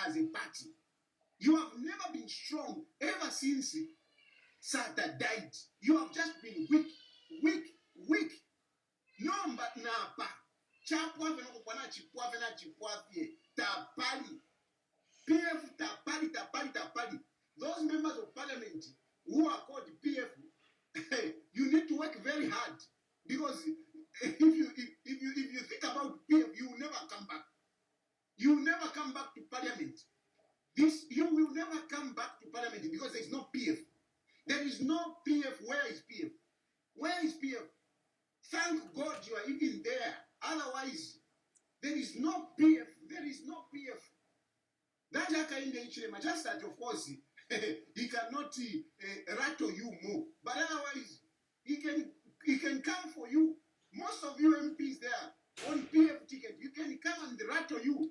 as a party. You have never been strong ever since Sata died. You have just been weak. No, but napa. Chapwa venokwana chipwa vena chipwa vie. Tapali. PF tapali. Those members of parliament who are called PF, you need to work very hard, because if you think about PF, you will never come back. You will never come back to parliament. You will never come back to parliament because there is no PF. There is no PF. Where is PF? Where is PF? Thank God you are even there. Otherwise, there is no PF. There is no PF. That kind of just that, of course, he cannot rattle you more. But otherwise, he can come for you. Most of you MPs there on PF ticket, you can come and rattle you.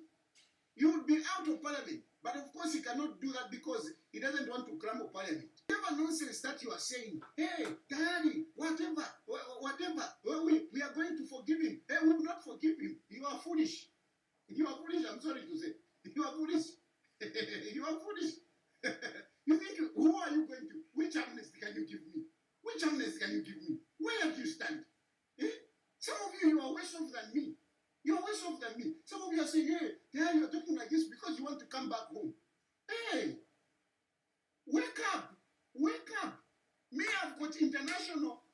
You will be out of parliament. But of course, he cannot do that because he doesn't want to crumble parliament. Whatever nonsense that you are saying, hey, Daddy, whatever, we are going to forgive him. Hey, we will not forgive him. You are foolish. You are foolish, I'm sorry to say. You are foolish. You are foolish. You think, who are you going to? Which amnesty can you give me? Which amnesty can you give me? Where do you stand? Eh? Some of you are worse off than me. You are worse off than me. Some of you are saying, hey, Daddy, you are talking like this because you want to come back home. Hey, wake up. Wake up. Me, I've got international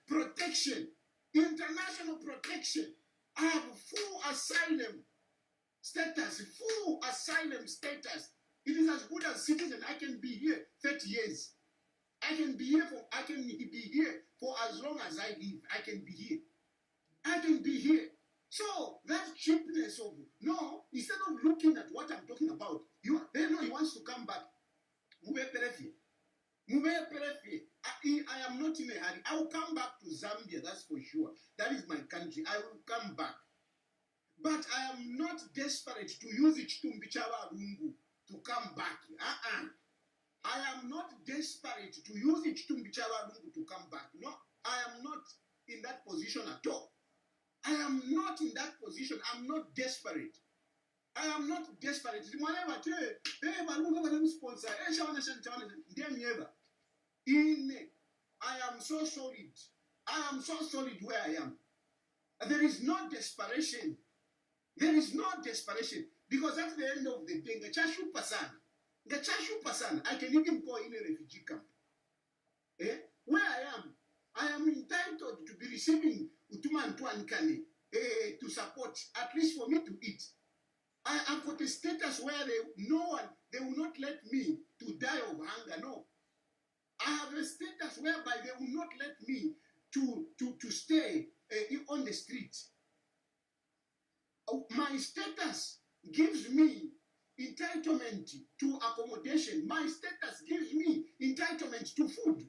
protection. International protection. I have full asylum status. Full asylum status. It is as good as citizen. I can be here 30 years. I can be here for as long as I live. I can be here. I can be here. So that cheapness of no, instead of looking at what I'm talking about, he wants to come back. I am not in a hurry. I will come back to Zambia, that's for sure. That is my country. I will come back. But I am not desperate to use it to Edgar Lungu to come back. I am not desperate to use it to Edgar Lungu to come back. No, I am not in that position at all. I am not in that position. I'm not desperate. I am not desperate. I am so solid. I am so solid where I am. There is no desperation. There is no desperation. Because at the end of the day, the Chashu Pasan, I can even go in a refugee camp. Where I am entitled to be receiving Utuman Tuankane to support, at least for me to eat. I have got a status where they will not let me to die of hunger, no. I have a status whereby they will not let me to stay on the street. My status gives me entitlement to accommodation. My status gives me entitlement to food.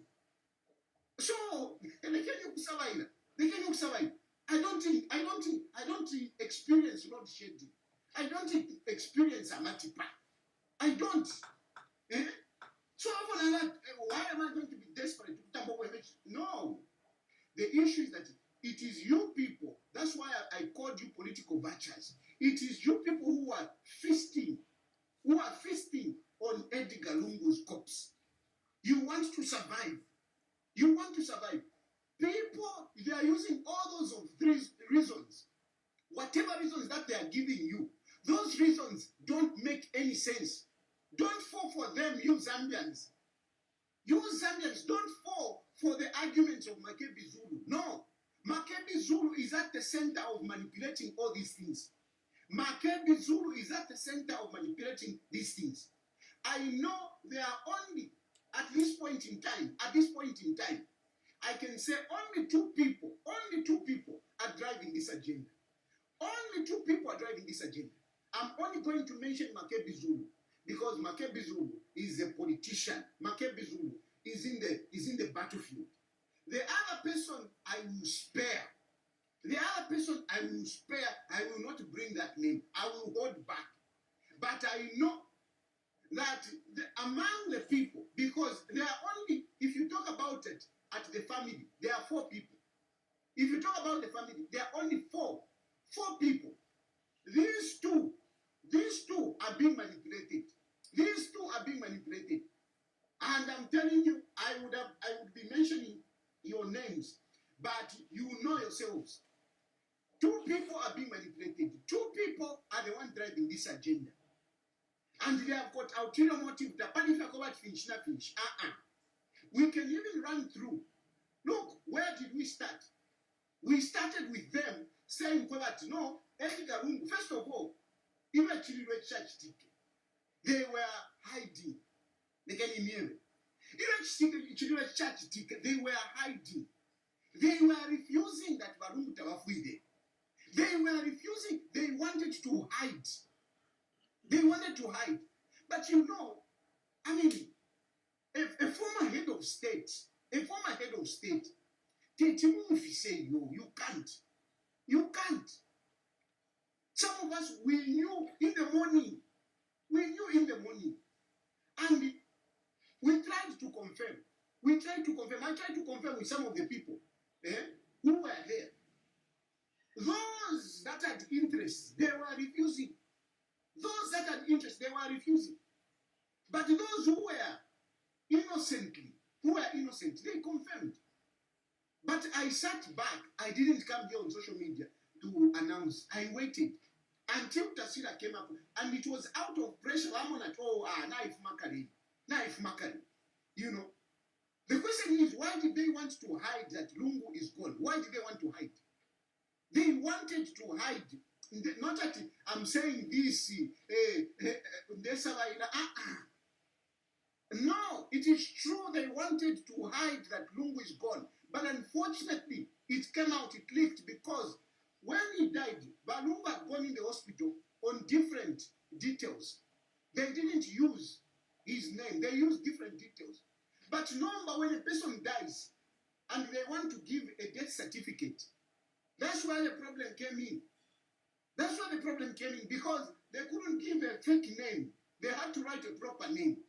So they can survive. They can survive. I don't experience load shedding. I don't experience amatipa. I don't. So why am I going to be desperate to no. The issue is that it is you people. That's why I called you political vultures. It is you people who are feasting on Edgar Lungu's corpse. You want to survive. You want to survive. People, they are using all those of these reasons. Whatever reasons that they are giving you, those reasons don't make any sense. Don't fall for them, you Zambians. You Zambians, don't fall for the arguments of Makebi Zulu. No. Makebi Zulu is at the center of manipulating all these things. Makebi Zulu is at the center of manipulating these things. I know there are only, at this point in time, I can say only two people are driving this agenda. Only two people are driving this agenda. I'm only going to mention Makebi Zulu because Makebi Zulu is a politician. Makebi Zulu is in the battlefield. The other person I will spare. I will not bring that name. I will hold back. But I know that among the people, because there are only, if you talk about it at the family, there are 4 people. If you talk about the family, there are only 4 people. These two are being manipulated. being manipulated. Two people are the one driving this agenda. And they have got ulterior motive. Finish. We can even run through. Look, where did we start? We started with them saying that no, Edgar Lungu, first of all, even church ticket, they were hiding. They can hear even church ticket, they were hiding. They were refusing that Balungu Tawafide. They were refusing. They wanted to hide. They wanted to hide. But you know, I mean, a former head of state, Tetimufi say, no, you can't. You can't. Some of us, we knew in the morning. And we tried to confirm. I tried to confirm with some of the people who were there. Those that had interest, they were refusing. Those that had interest, they were refusing. But those who were innocent, they confirmed. But I sat back. I didn't come here on social media to announce. I waited until Tasira came up. And it was out of pressure. I'm on at knife Makari. You know. The question is, why did they want to hide that Lungu is gone? Why did they want to hide? They wanted to hide. Not that I'm saying this. No, it is true they wanted to hide that Lungu is gone. But unfortunately, it came out, it leaked, because when he died, Balungu had gone in the hospital on different details. They didn't use his name. They used different details. But remember, when a person dies and they want to give a death certificate, that's why the problem came in. Because they couldn't give a fake name. They had to write a proper name.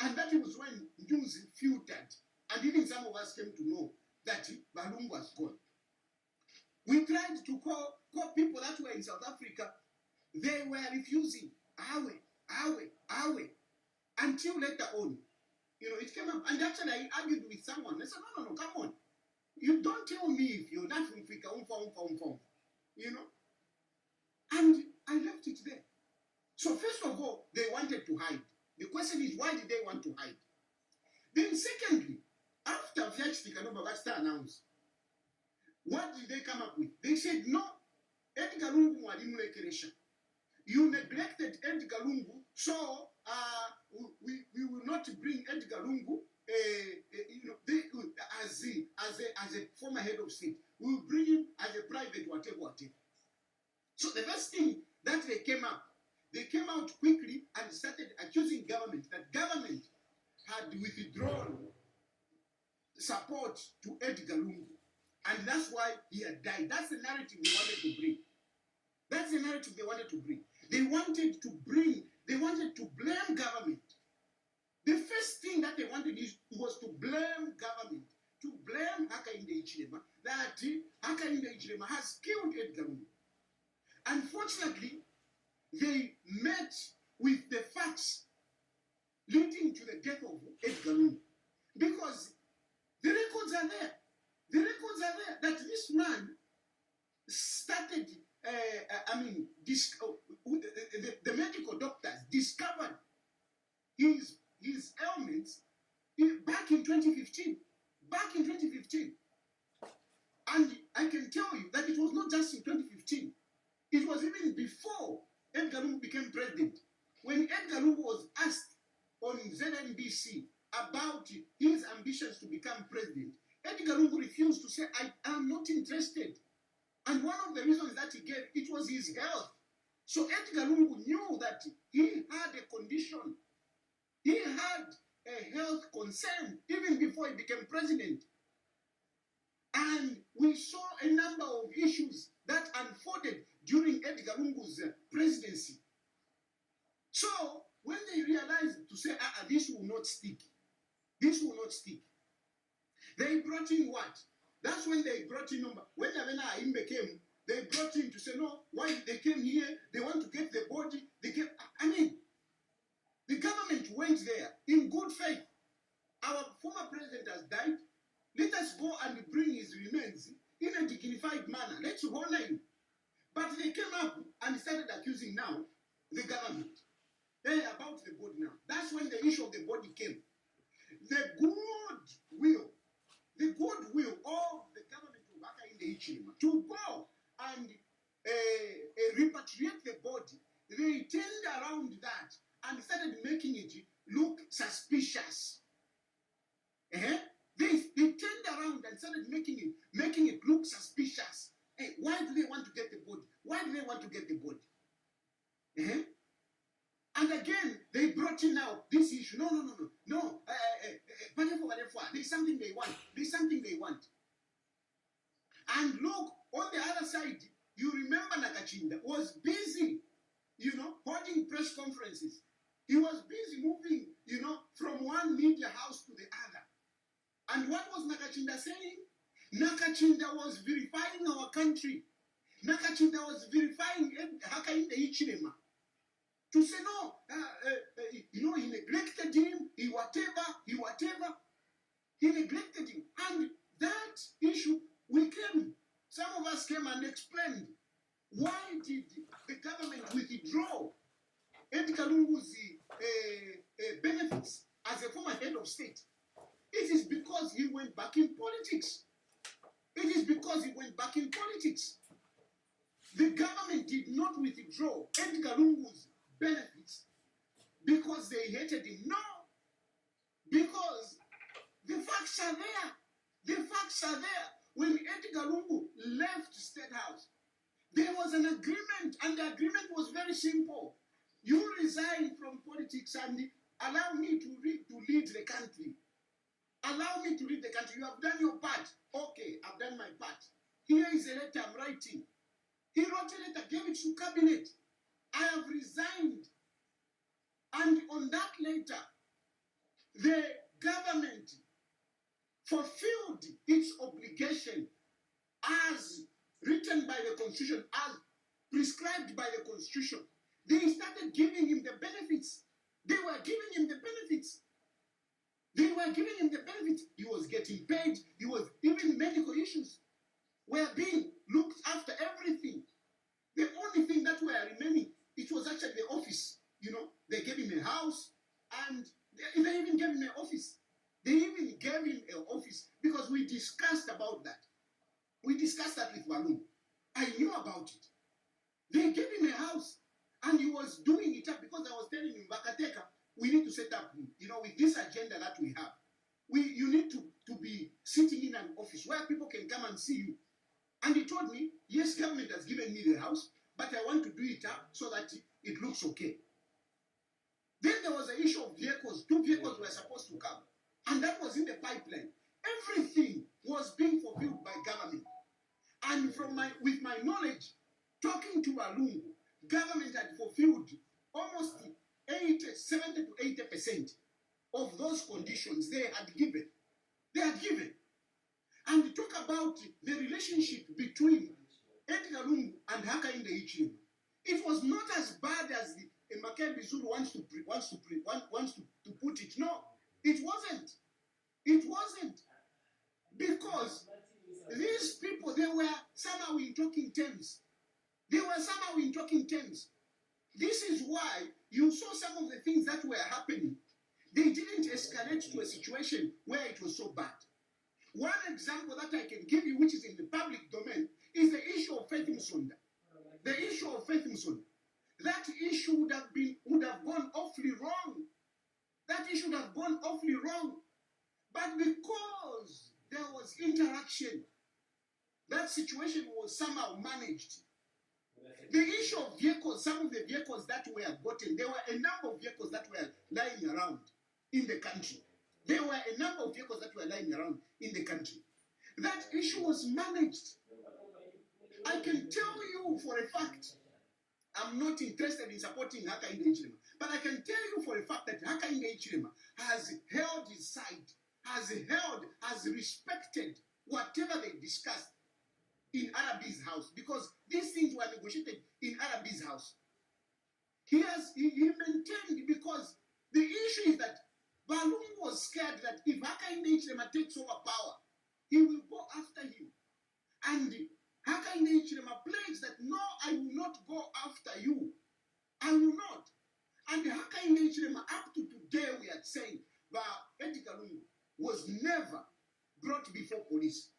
And that was when news filtered. And even some of us came to know that Balungu was gone. We tried to call people that were in South Africa. They were refusing. Awe. Until later on, you know, it came up. And actually, I argued with someone. I said, no, come on. You don't tell me if you're not from Africa. You know? And I left it there. So first of all, they wanted to hide. The question is, why did they want to hide? Then secondly, after Babasta announced, what did they come up with? They said, no, Edgar Lungu Mwalimu. You neglected Edgar Lungu, so we will not bring Edgar Lungu as a former head of state. We will bring him as a private whatever. So the first thing that they came out quickly and started accusing government that government had withdrawn support to Edgar Lungu. And that's why he had died. That's the narrative they wanted to bring. They wanted to blame government. The first thing that they wanted was to blame government, to blame Hakainde Hichilema, that Hakainde Hichilema has killed Edgar Lungu. Unfortunately, they met with the facts leading to the death of Edgar Lungu. Because the records are there. That this man started, the medical doctors discovered his ailments back in 2015. And I can tell you that it was not just in 2015. It was even before Edgar Lungu became president. When Edgar Lungu was asked on ZNBC about his ambitions to become president, Edgar Lungu refused to say, I am not interested. And one of the reasons that he gave, it was his health. So Edgar Lungu knew that he had a condition. He had a health concern even before he became president. And we saw a number of issues that unfolded during Edgar Lungu's presidency. So when they realized to say, this will not stick, they brought in what? That's when they brought in number. When Avena Imbe came, they brought in to say, no, why they came here, they want to get the body. The government went there in good faith. Our former president has died. Let us go and bring his remains in a dignified manner. Let's honor him. But they came up and started accusing now the government about the body now. That's when the issue of the body came. The goodwill of the government of Haka in the Ichilima to go and repatriate the body, they turned around that and started making it look suspicious. They turned around and started making it look suspicious. Hey, why do they want to get the body? Why do they want to get the body? And again, they brought in now this issue. No. There's something they want. There's something they want. And look, on the other side, you remember Nakachinda was busy, holding press conferences. He was busy moving, from one media house to the other. And what was Nakachinda saying? Nakachinda was verifying our country. Nakachinda was verifying Haka in the Ichilema. To say no, he neglected him, he whatever. He neglected him. And that issue, some of us came and explained why did the government withdraw Edgar Lungu's benefits as a former head of state. It is because he went back in politics. The government did not withdraw Edgar Lungu's benefits because they hated him. No. Because the facts are there. When Edgar Lungu left State House, there was an agreement, and the agreement was very simple. You resign from politics and allow me to lead the country. Allow me to lead the country. You have done your part. Okay, I've done my part. Here is a letter I'm writing. He wrote a letter, gave it to cabinet. I have resigned. And on that letter, the government fulfilled its obligation as written by the Constitution, as prescribed by the Constitution. They started giving him the benefits. They were giving him the benefits. He was getting paid. Even medical issues were being looked after, everything. The only thing that were remaining, it was actually the office. They gave him a house, and they even gave him an office. Because we discussed about that. We discussed that with Walum. I knew about it. They gave him a house, and he was doing it up because I was telling him, Bakateka, we need to set up, with this agenda that we have. You need to be sitting in an office where people can come and see you. And he told me, yes, government has given me the house, but I want to do it up so that it looks okay. Then there was an issue of vehicles. 2 vehicles were supposed to come. And that was in the pipeline. Everything was being fulfilled by government. And with my knowledge, talking to Lungu, government had fulfilled almost 70 to 80% of those conditions they had given. And talk about the relationship between Edgar Lungu and Haka in the Ichilema. It was not as bad as the Makel Bizuru wants to put it. No, it wasn't. Because these people, they were somehow in talking terms. This is why you saw some of the things that were happening. They didn't escalate to a situation where it was so bad. One example that I can give you, which is in the public domain, is the issue of Faith Msonda. That issue would have gone awfully wrong. But because there was interaction, that situation was somehow managed. The issue of vehicles, some of the vehicles that were gotten, there were a number of vehicles that were lying around in the country. That issue was managed. I can tell you for a fact, I'm not interested in supporting Haka in the Ichilema, but I can tell you for a fact that Haka in the Ichilema has held his side, has respected whatever they discussed in Arabi's house, because these things were negotiated in Arabi's house. He maintained, because the issue is that Balungu was scared that if Haka in the Ichilema takes over power, he will go after him. And Hakainde Hichilema pledged that no, I will not go after you. I will not. And Hakainde Hichilema, up to today, we are saying that Edgar Lungu was never brought before police.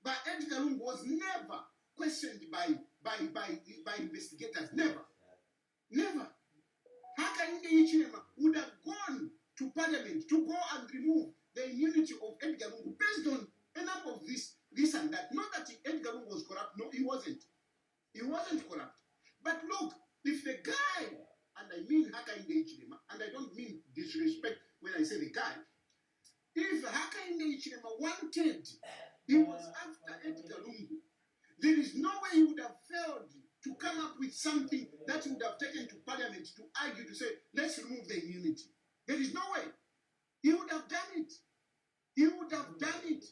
But Edgar Lungu was never questioned by investigators. Never. Never. Hakainde Hichilema would have gone to parliament to go and remove the immunity of Edgar Lungu based on enough of this and that. Not that Edgar Lungu was corrupt. No, he wasn't. He wasn't corrupt. But look, if the guy, and I mean Hakainde Hichilema, and I don't mean disrespect when I say the guy, if Hakainde Hichilema wanted, he was after Edgar Lungu, there is no way he would have failed to come up with something that he would have taken to parliament to argue, to say, let's remove the immunity. There is no way. He would have done it. He would have done it.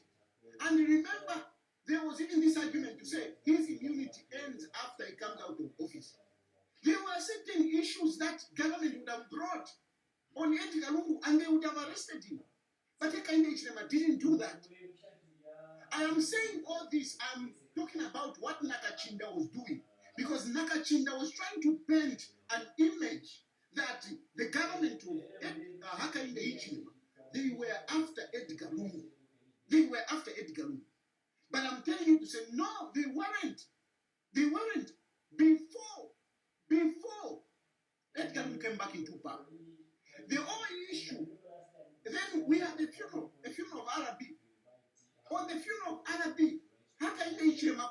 And remember, there was even this argument to say his immunity ends after he comes out of office. There were certain issues that government would have brought on Edgar Lungu and they would have arrested him. But Hakainde Hichilema didn't do that. I am saying all this, I'm talking about what Nakachinda was doing. Because Nakachinda was trying to paint an image that the government of Hakainde Hichilema, they were after Edgar Lungu. They were after Edgar Lungu. But I'm telling you to say, no, they weren't. They weren't. Before Edgar Lungu came back into power, the whole issue, then we had the funeral of Arabi. On the funeral of Arabi, Hakainde Hichilema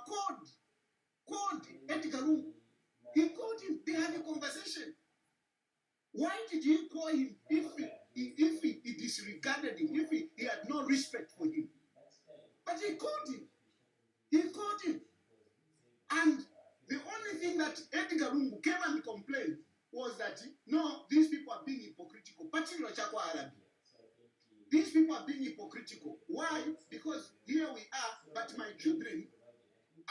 called Edgar Lungu. He called him. They had a conversation. Why did he call him if he disregarded him, if he had no respect for him? But he called him. He called him. And the only thing that Edgar Lungu came and complained was that, no, these people are being hypocritical, particularly Chagwa Arabi. These people are being hypocritical. Why? Because here we are, but my children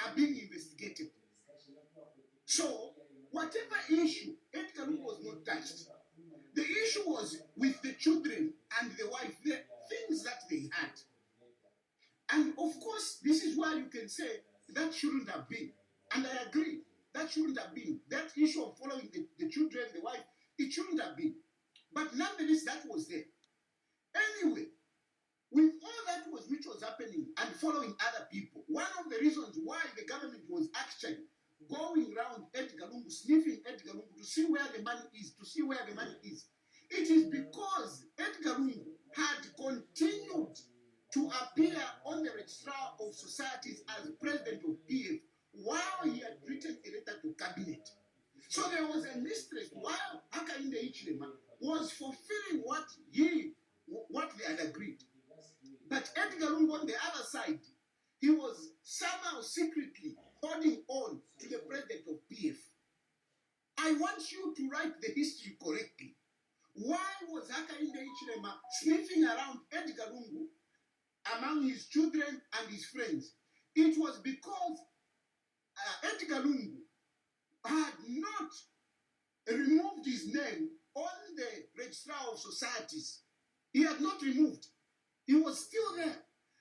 are being investigated. So, whatever issue, Edgar Lungu was not touched. The issue was with the children and the wife, the things that they had. And of course, this is why you can say that shouldn't have been. And I agree, that shouldn't have been. That issue of following the children, the wife, it shouldn't have been. But nonetheless, that was there. Anyway, with all that which was happening and following other people, one of the reasons why the government was actually going around Edgar Lungu, sniffing Edgar Lungu to see where the money is, it is because Edgar Lungu had continued to appear on the Registrar of Societies as president of PF while he had written a letter to cabinet. So there was a mistress while Hakainde Hichilema was fulfilling what they had agreed. But Edgar Lungu on the other side, he was somehow secretly holding on to the president of PF. I want you to write the history correctly. Why was Hakainde Hichilema sniffing around Edgar Lungu among his children and his friends? It was because Edgar Lungu had not removed his name on the Registrar of Societies. He had not removed. He was still there.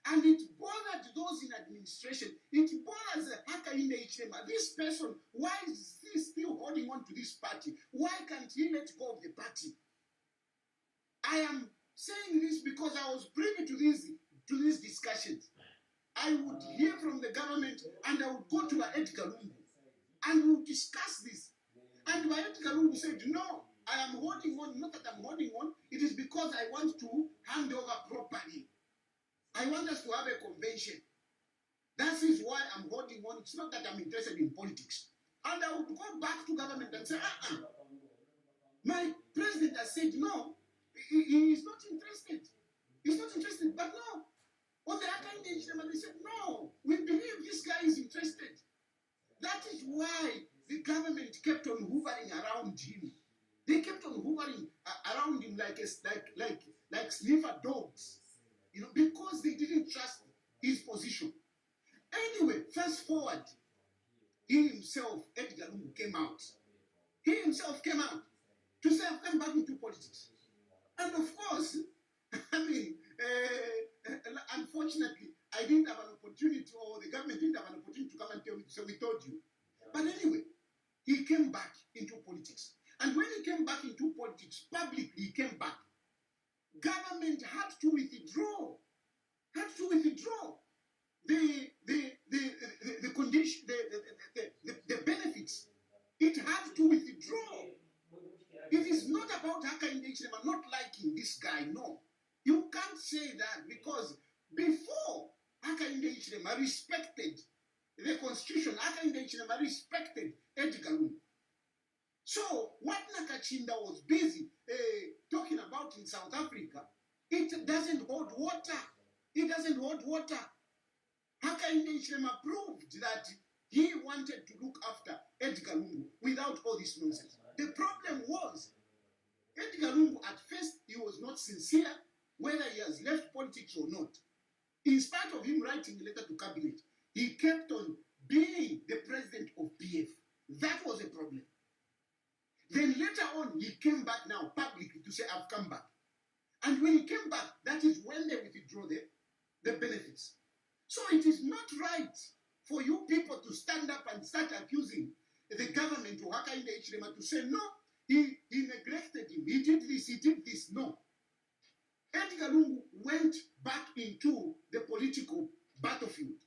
And it bothered those in administration. It bothers Hakainde Hichilema. This person, why is he still holding on to this party? Why can't he let go of the party? I am saying this because I was privy to these discussions. I would hear from the government and I would go to Edgar Lungu and we would discuss this. And Edgar Lungu said, no, I am holding on, not that I'm holding on, it is because I want to hand over properly. I want us to have a convention. That is why I'm holding on. It's not that I'm interested in politics. And I would go back to government and say, my president has said no, he is not interested. He's not interested. But no, on the Hakainde Hichilema, they said, no, we believe this guy is interested. That is why the government kept on hovering around him. They kept on hovering around him like sniffer dogs, because they didn't trust his position. Anyway, fast forward, he himself, Edgar Lungu, came out. He himself came out to say, I've come back into politics. And of course, unfortunately, I didn't have an opportunity, or the government didn't have an opportunity to come and tell you, so we told you. But anyway, he came back into politics. And when he came back into politics, publicly he came back. Government had to withdraw. The condition, the benefits. It had to withdraw. It is not about Hakainde Hichilema not liking this guy. No. You can't say that because before Hakainde Hichilema respected the constitution, Hakainde Hichilema respected Edgar Lungu. So what Nakachinda was busy talking about in South Africa, it doesn't hold water. It doesn't hold water. Hakainde Hichilema proved that he wanted to look after Edgar Lungu without all this nonsense. The problem was, Edgar Lungu at first, he was not sincere whether he has left politics or not. In spite of him writing a letter to cabinet, he kept on being the president of PF. That was a problem. Then later on, he came back now publicly to say, I've come back. And when he came back, that is when they withdraw the benefits. So it is not right for you people to stand up and start accusing the government or Hakainde Hichilema to say, no, he neglected him. He did this. No. Edgar Lungu went back into the political battlefield.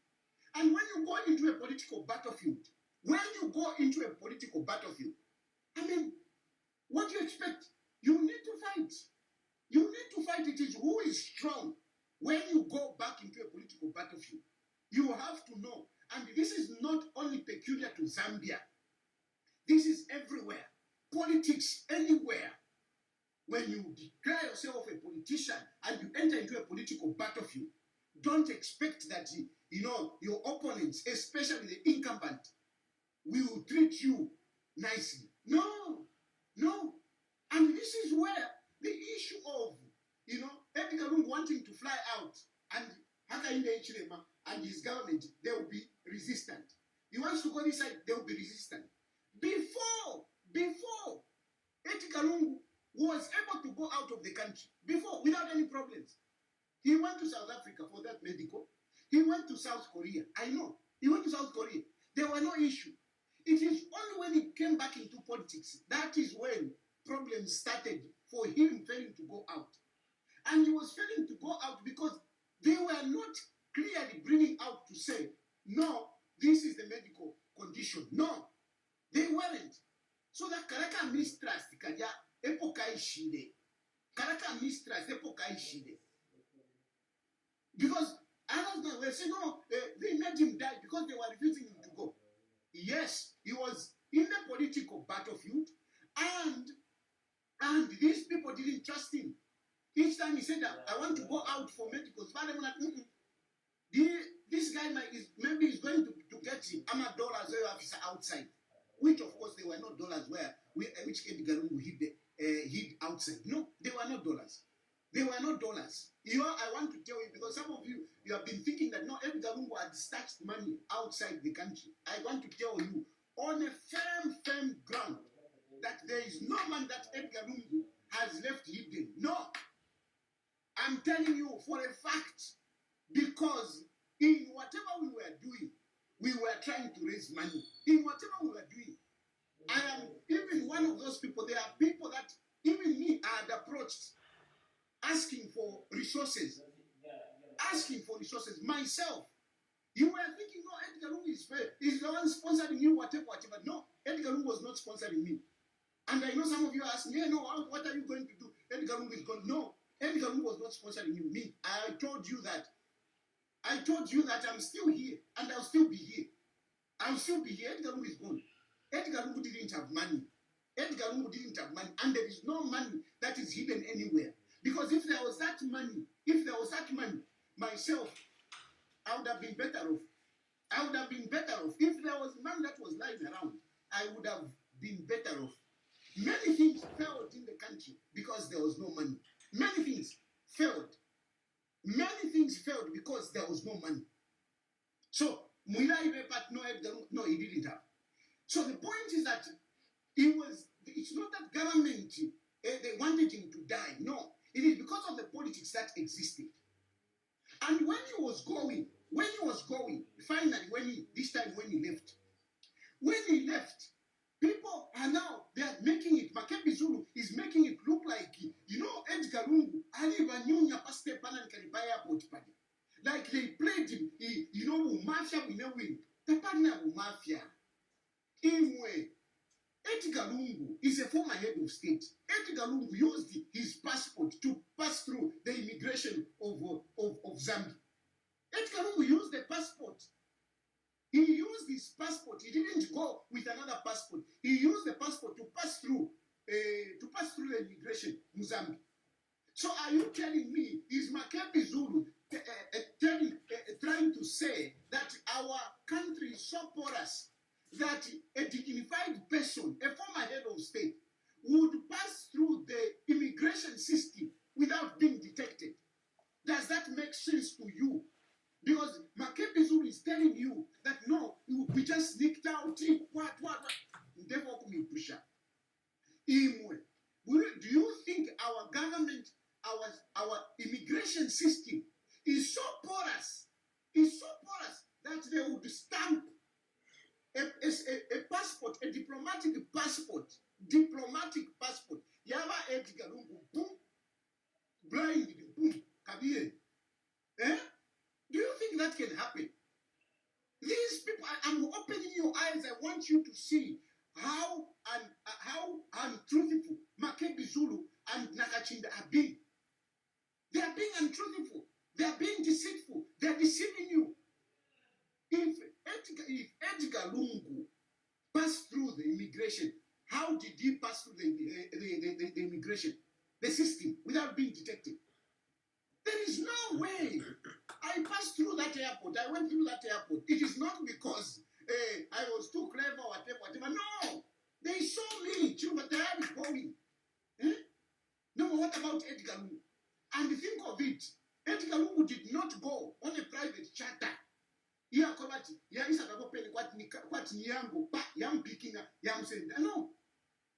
And when you go into a political battlefield, I mean, what do you expect? You need to fight. It is who is strong. When you go back into a political battlefield, you have to know. And this is not only peculiar to Zambia. This is everywhere. Politics, anywhere. When you declare yourself a politician and you enter into a political battlefield, don't expect that, your opponents, especially the incumbent, will treat you nicely. No. And this is where the issue of, Edgar Lungu wanting to fly out and Hakainde Hichilema and his government, they will be resistant. He wants to go this side, they will be resistant. Before Edgar Lungu was able to go out of the country, without any problems. He went to South Africa for that medical. He went to South Korea. I know. He went to South Korea. There were no issue. It is only when he came back into politics, that is when problems started for him failing to go out. And he was failing to go out because they were not clearly bringing out to say, no, this is the medical condition. No, they weren't. So that Karaka mistrust, Kaya epokai shide. Karaka mistrust, epokai shide. Because others were saying, no, they made him die because they were refusing him to go. Yes, he was in the political battlefield, and these people didn't trust him. Each time he said that I want to go out for medicals, this guy maybe is going to get him $dollars officer outside, which of course they were not dollars which Edgar Lungu hid outside. No, they were not dollars. They were not dollars. I want to tell you, because some of you have been thinking that no, Edgar Lungu had stashed money outside the country. I want to tell you, on a firm ground, that there is no man that Edgar Lungu has left hidden. No. I'm telling you for a fact, because in whatever we were doing, we were trying to raise money. In whatever we were doing, I am even one of those people. There are people that even me I had approached asking for resources. Myself. You were thinking, no, Edgar Lungu is the one sponsoring you, whatever. No, Edgar Lungu was not sponsoring me. And I know some of you are asking, what are you going to do? Edgar Lungu is gone. No, Edgar Lungu was not sponsoring you. Me. I told you that I'm still here, and I'll still be here. Edgar Lungu is gone. Edgar Lungu didn't have money. And there is no money that is hidden anywhere. Because if there was that money, myself, I would have been better off. If there was money that was lying around, I would have been better off. Many things failed in the country because there was no money. Many things failed because there was no money. So, no, he didn't have. So the point is that it's not that government, they wanted him to die. No, it is because of the politics that existed. And when he was going, when he was going, finally, this time when he left, people are now, they are making it, Makebi Zulu is making it look like, Edgar Lungu, Aliva Paste Panan Karibaya Potpadi. Like they played him, mafia will not win. The partner of mafia. Anyway, Edgar Lungu is a former head of state. Edgar Lungu used his passport to pass through the immigration of Zambia. Edgar Lungu used the passport. He used his passport. He didn't go with another passport. He used the passport to pass through the immigration in Zambia. So are you telling me is Makebi Zulu trying to say that our country is so porous that a dignified person, a former head of state, would pass through the immigration system without being detected? Does that make sense to you? Because Makebi Zulu is telling you that no, we just sneaked out. What? Therefore, do you think our government, our immigration system is so porous that they would stamp a passport, a diplomatic passport, Yaba Edgar Lungu, boom, blind, boom, Kabie. Do you think that can happen? These people, I'm opening your eyes. I want you to see how untruthful Makebi Zulu and Nakachinda are being. They are being untruthful. They are being deceitful. They are deceiving you. If Edgar Lungu passed through the immigration, how did he pass through the immigration, the system, without being detected? There is no way. I passed through that airport. I went through that airport. It is not because I was too clever or whatever. No. They saw me. They are going. No, what about Edgar Lungu? And think of it. Edgar Lungu did not go on a private charter. No.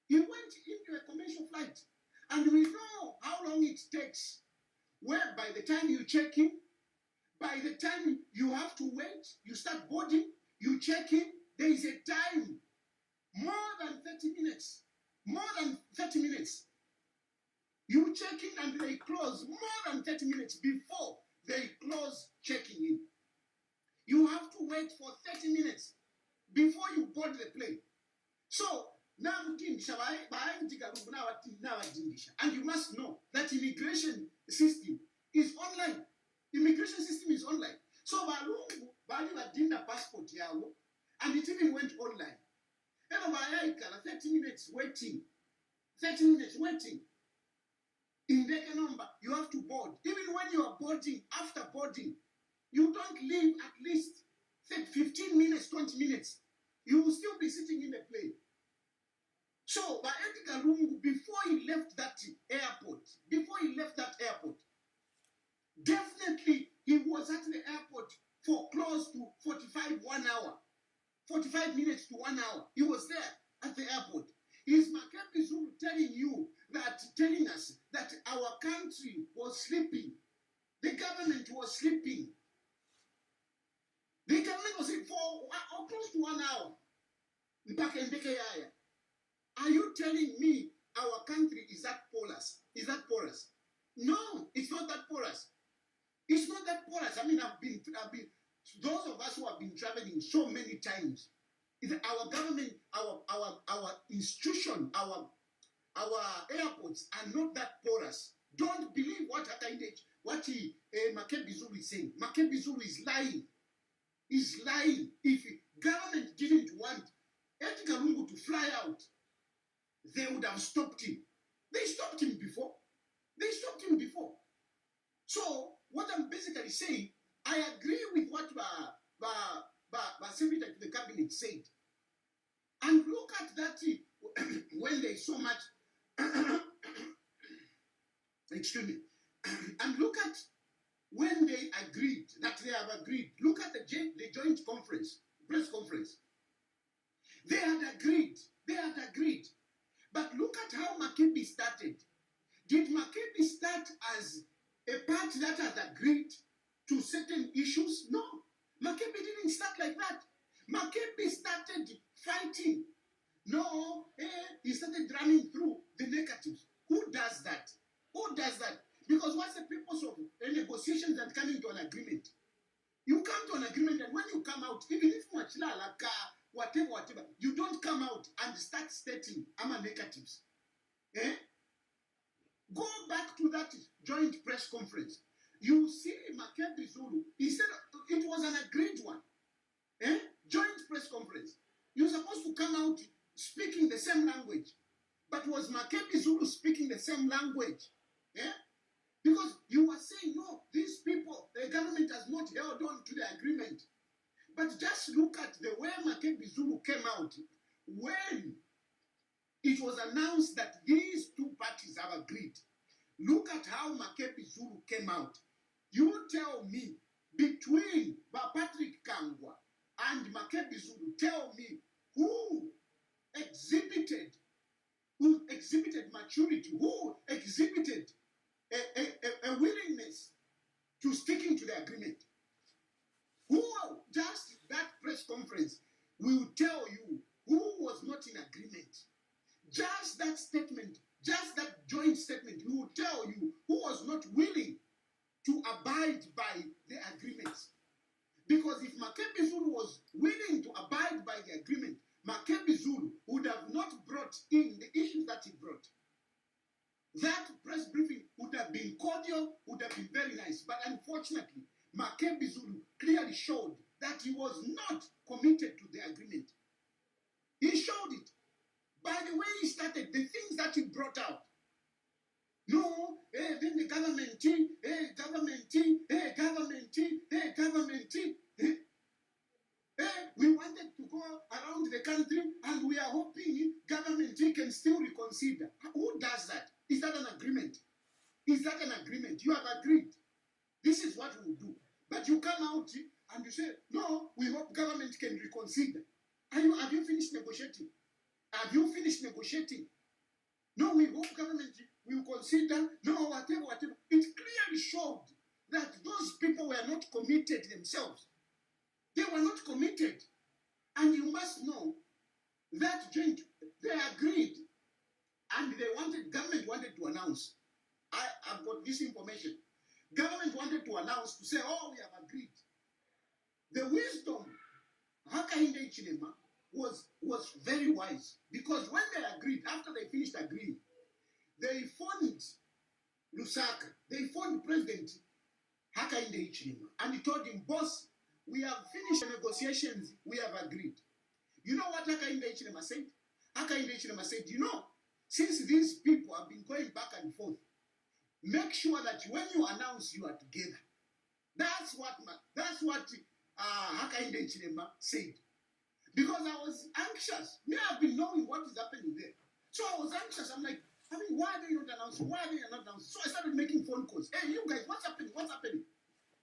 He went into a commercial flight. And we know how long it takes. Where by the time you check in, by the time you have to wait, you start boarding, you check in, there is a time, more than 30 minutes. More than 30 minutes. You check in and they close more than 30 minutes before they close checking in. You have to wait for 30 minutes before you board the plane. So, and you must know that immigration system is online. Immigration system is online. So Balungu, Bali Vadinda passport yao, and it even went online. And 30 minutes waiting. 30 minutes waiting. In the number, you have to board. Even when you are boarding, after boarding, you don't leave at least 15 minutes, 20 minutes. You will still be sitting in the plane. So, by Edgar Lungu, before he left that airport, definitely he was at the airport for close to 45 minutes to 1 hour. He was there at the airport. Is Makebi Zulu telling us that our country was sleeping? The government was sleeping. The government was sleeping for close to 1 hour. Are you telling me our country is that porous? Is that porous? No, it's not that porous. It's not that porous. I mean, I've been. Those of us who have been traveling so many times, our government, our institution, our airports are not that porous. Don't believe what Makebi Zulu is saying. Makebi Zulu is lying. He's lying. If government didn't want Edgar Lungu to fly out, they would have stopped him. They stopped him before. So, what I'm basically saying, I agree with what Secretary to the Cabinet said. And look at that when there is so much, excuse me, and look at when they agreed, that they have agreed. Look at the joint conference, press conference. They had agreed. But look at how Makebi started. Did Makebi start as a party that has agreed to certain issues? No. Makebi didn't start like that. Makebi started fighting. No, he started running through the negatives. Who does that? Who does that? Because what's the purpose of negotiations and coming to an agreement? You come to an agreement, and when you come out, even if whatever, you don't come out and start stating negatives. Go back to that joint press conference. You see Makebi Zulu, he said it was an agreed one. Joint press conference. You're supposed to come out speaking the same language. But was Makebi Zulu speaking the same language? Because you were saying, no, these people, the government has not held on to the agreement. But just look at the way Makebi Zulu came out when it was announced that these two parties have agreed. Look at how Makebi Zulu came out. You tell me, between Patrick Chagwa and Makebi Zulu, tell me who exhibited maturity, who exhibited a willingness to sticking to the agreement. Who, just that press conference will tell you who was not in agreement. Just that statement, just that joint statement will tell you who was not willing to abide by the agreements. Because if Makebi Zulu was willing to abide by the agreement, Makebi Zulu would have not brought in the issues that he brought. That press briefing would have been cordial, would have been very nice. But unfortunately, Makebi Zulu clearly showed that he was not committed to the agreement. He showed it. By the way he started, the things that he brought out. No, then the government, we wanted to go around the country and we are hoping government can still reconsider. Who does that? Is that an agreement? Is that an agreement? You have agreed. This is what we will do. But you come out and you say, no, we hope government can reconsider. Have you finished negotiating? Have you finished negotiating? No, we hope government will consider. No, whatever. It clearly showed that those people were not committed themselves. They were not committed. And you must know that joint, they agreed. And government wanted to announce. I've got this information. Government wanted to announce to say, oh, we have agreed. The wisdom, Hakainde Ichilema, was very wise. Because when they agreed, after they finished agreeing, they phoned Lusaka, they phoned President Hakainde Ichilema, and he told him, boss, we have finished the negotiations, we have agreed. You know what Hakainde Ichilema said? Hakainde Ichilema said, since these people have been going back and forth, make sure that when you announce you are together. That's what Hakainde Ichilema said. Because I was anxious. Me, I've been knowing what is happening there. So I was anxious. I'm like, why are they not announcing? Why are they not announcing? So I started making phone calls. Hey, you guys, what's happening? What's happening?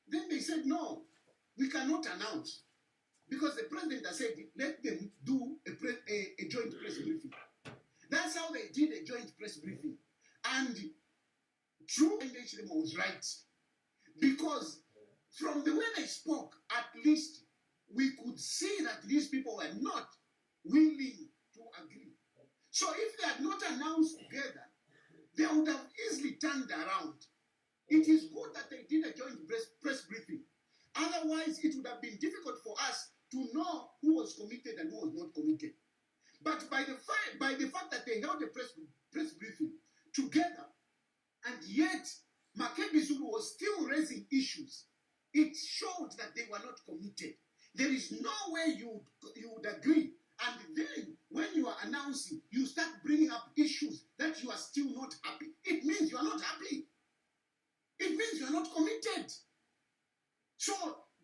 Then they said, no, we cannot announce. Because the president has said, let them do a joint press briefing. That's how they did a joint press briefing. And True Engagement was right. Because from the way they spoke, at least we could see that these people were not willing to agree. So if they had not announced together, they would have easily turned around. It is good that they did a joint press briefing. Otherwise, it would have been difficult for us to know who was committed and who was not committed. But by the fact that they held a press briefing together, and yet Makebi Zulu was still raising issues, it showed that they were not committed. There is no way you would agree. And then, when you are announcing, you start bringing up issues that you are still not happy. It means you are not happy. It means you are not committed. So,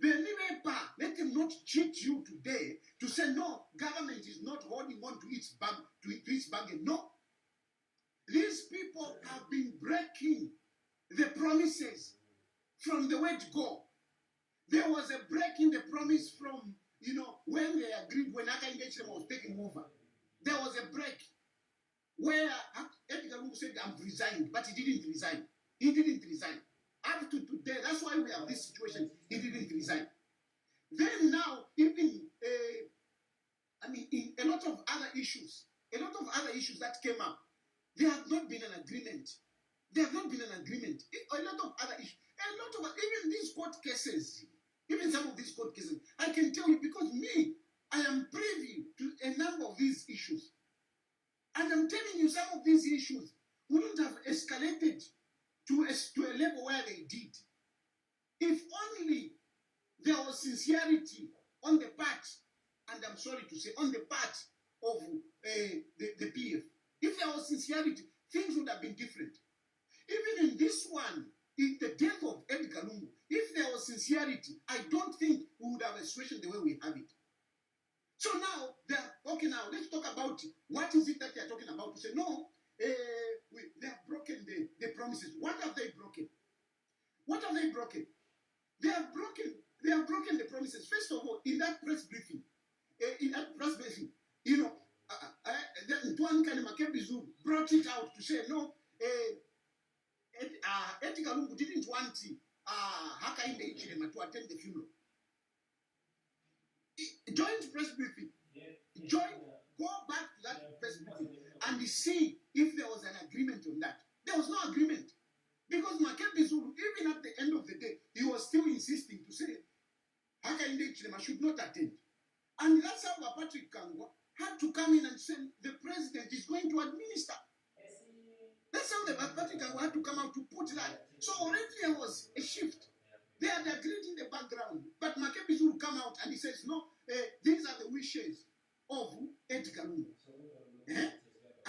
let them not cheat you today to say, no, government is not holding on to its bargain. No. These people have been breaking the promises from the word go. There was a break in the promise from, when they agreed, when Hakainde Ichilema was taking over. There was a break where Edgar Lungu said, I've resigned, but he didn't resign. He didn't resign. up to today, that's why we have this situation. He didn't resign. Then now, even in a lot of other issues that came up, there have not been an agreement. There have not been an agreement. A lot of other issues, even these court cases, even some of these court cases, I can tell you because me, I am privy to a number of these issues. And I'm telling you, some of these issues wouldn't have escalated to a level where they did. If only there was sincerity on the part, and I'm sorry to say, on the part of the PF. If there was sincerity, things would have been different. Even in this one, in the death of Edgar Lungu, if there was sincerity, I don't think we would have a situation the way we have it. So now, now let's talk about what is it that they are talking about. To say, no, they have broken the promises. What have they broken? What have they broken? They have broken the promises. First of all, in that press briefing, Tuan Makebizu brought it out to say, no, Edgar Lungu didn't want Hakainde Hichilema to attend the funeral. Joint press briefing. Go back to that press briefing and see if there was an agreement on that. There was no agreement. Because Makebizu, even at the end of the day, he was still insisting to say Hakainde Hichilema should not attend. And that's how Patrick Chagwa had to come in and say the president is going to administer. That's how the Patrick Chagwa had to come out to put that. So already there was a shift. They had agreed in the background. But Makebizu will come out and he says, no, these are the wishes of Edgar Lungu.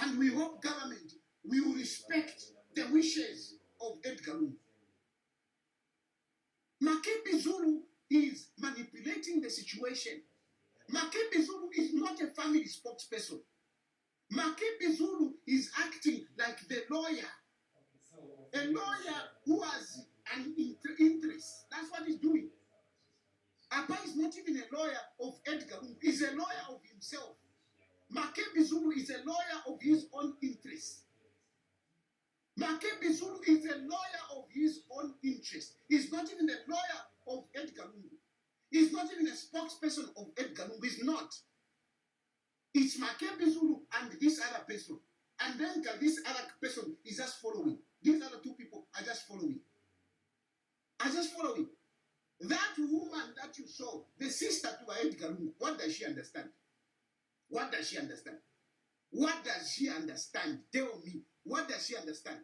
And we hope government will respect the wishes of Edgar Lungu. Makebizu is manipulating the situation. Makebizu is not a family spokesperson. Makebizu is acting like the lawyer. A lawyer who has an interest. That's what he's doing. Appa is not even a lawyer of Edgar Lungu. He's a lawyer of himself. Makebizu is a lawyer of his own interest. Makebizu is a lawyer of his own interest. He's not even a lawyer of Edgar Lungu. He's not even a spokesperson of Edgar Lungu. He's not. It's Makebizu and this other person. And then this other person is just following. These other two people are just following. That woman that you saw, the sister to Edgar Lungu, what does she understand? What does she understand? What does she understand? Tell me. What does she understand?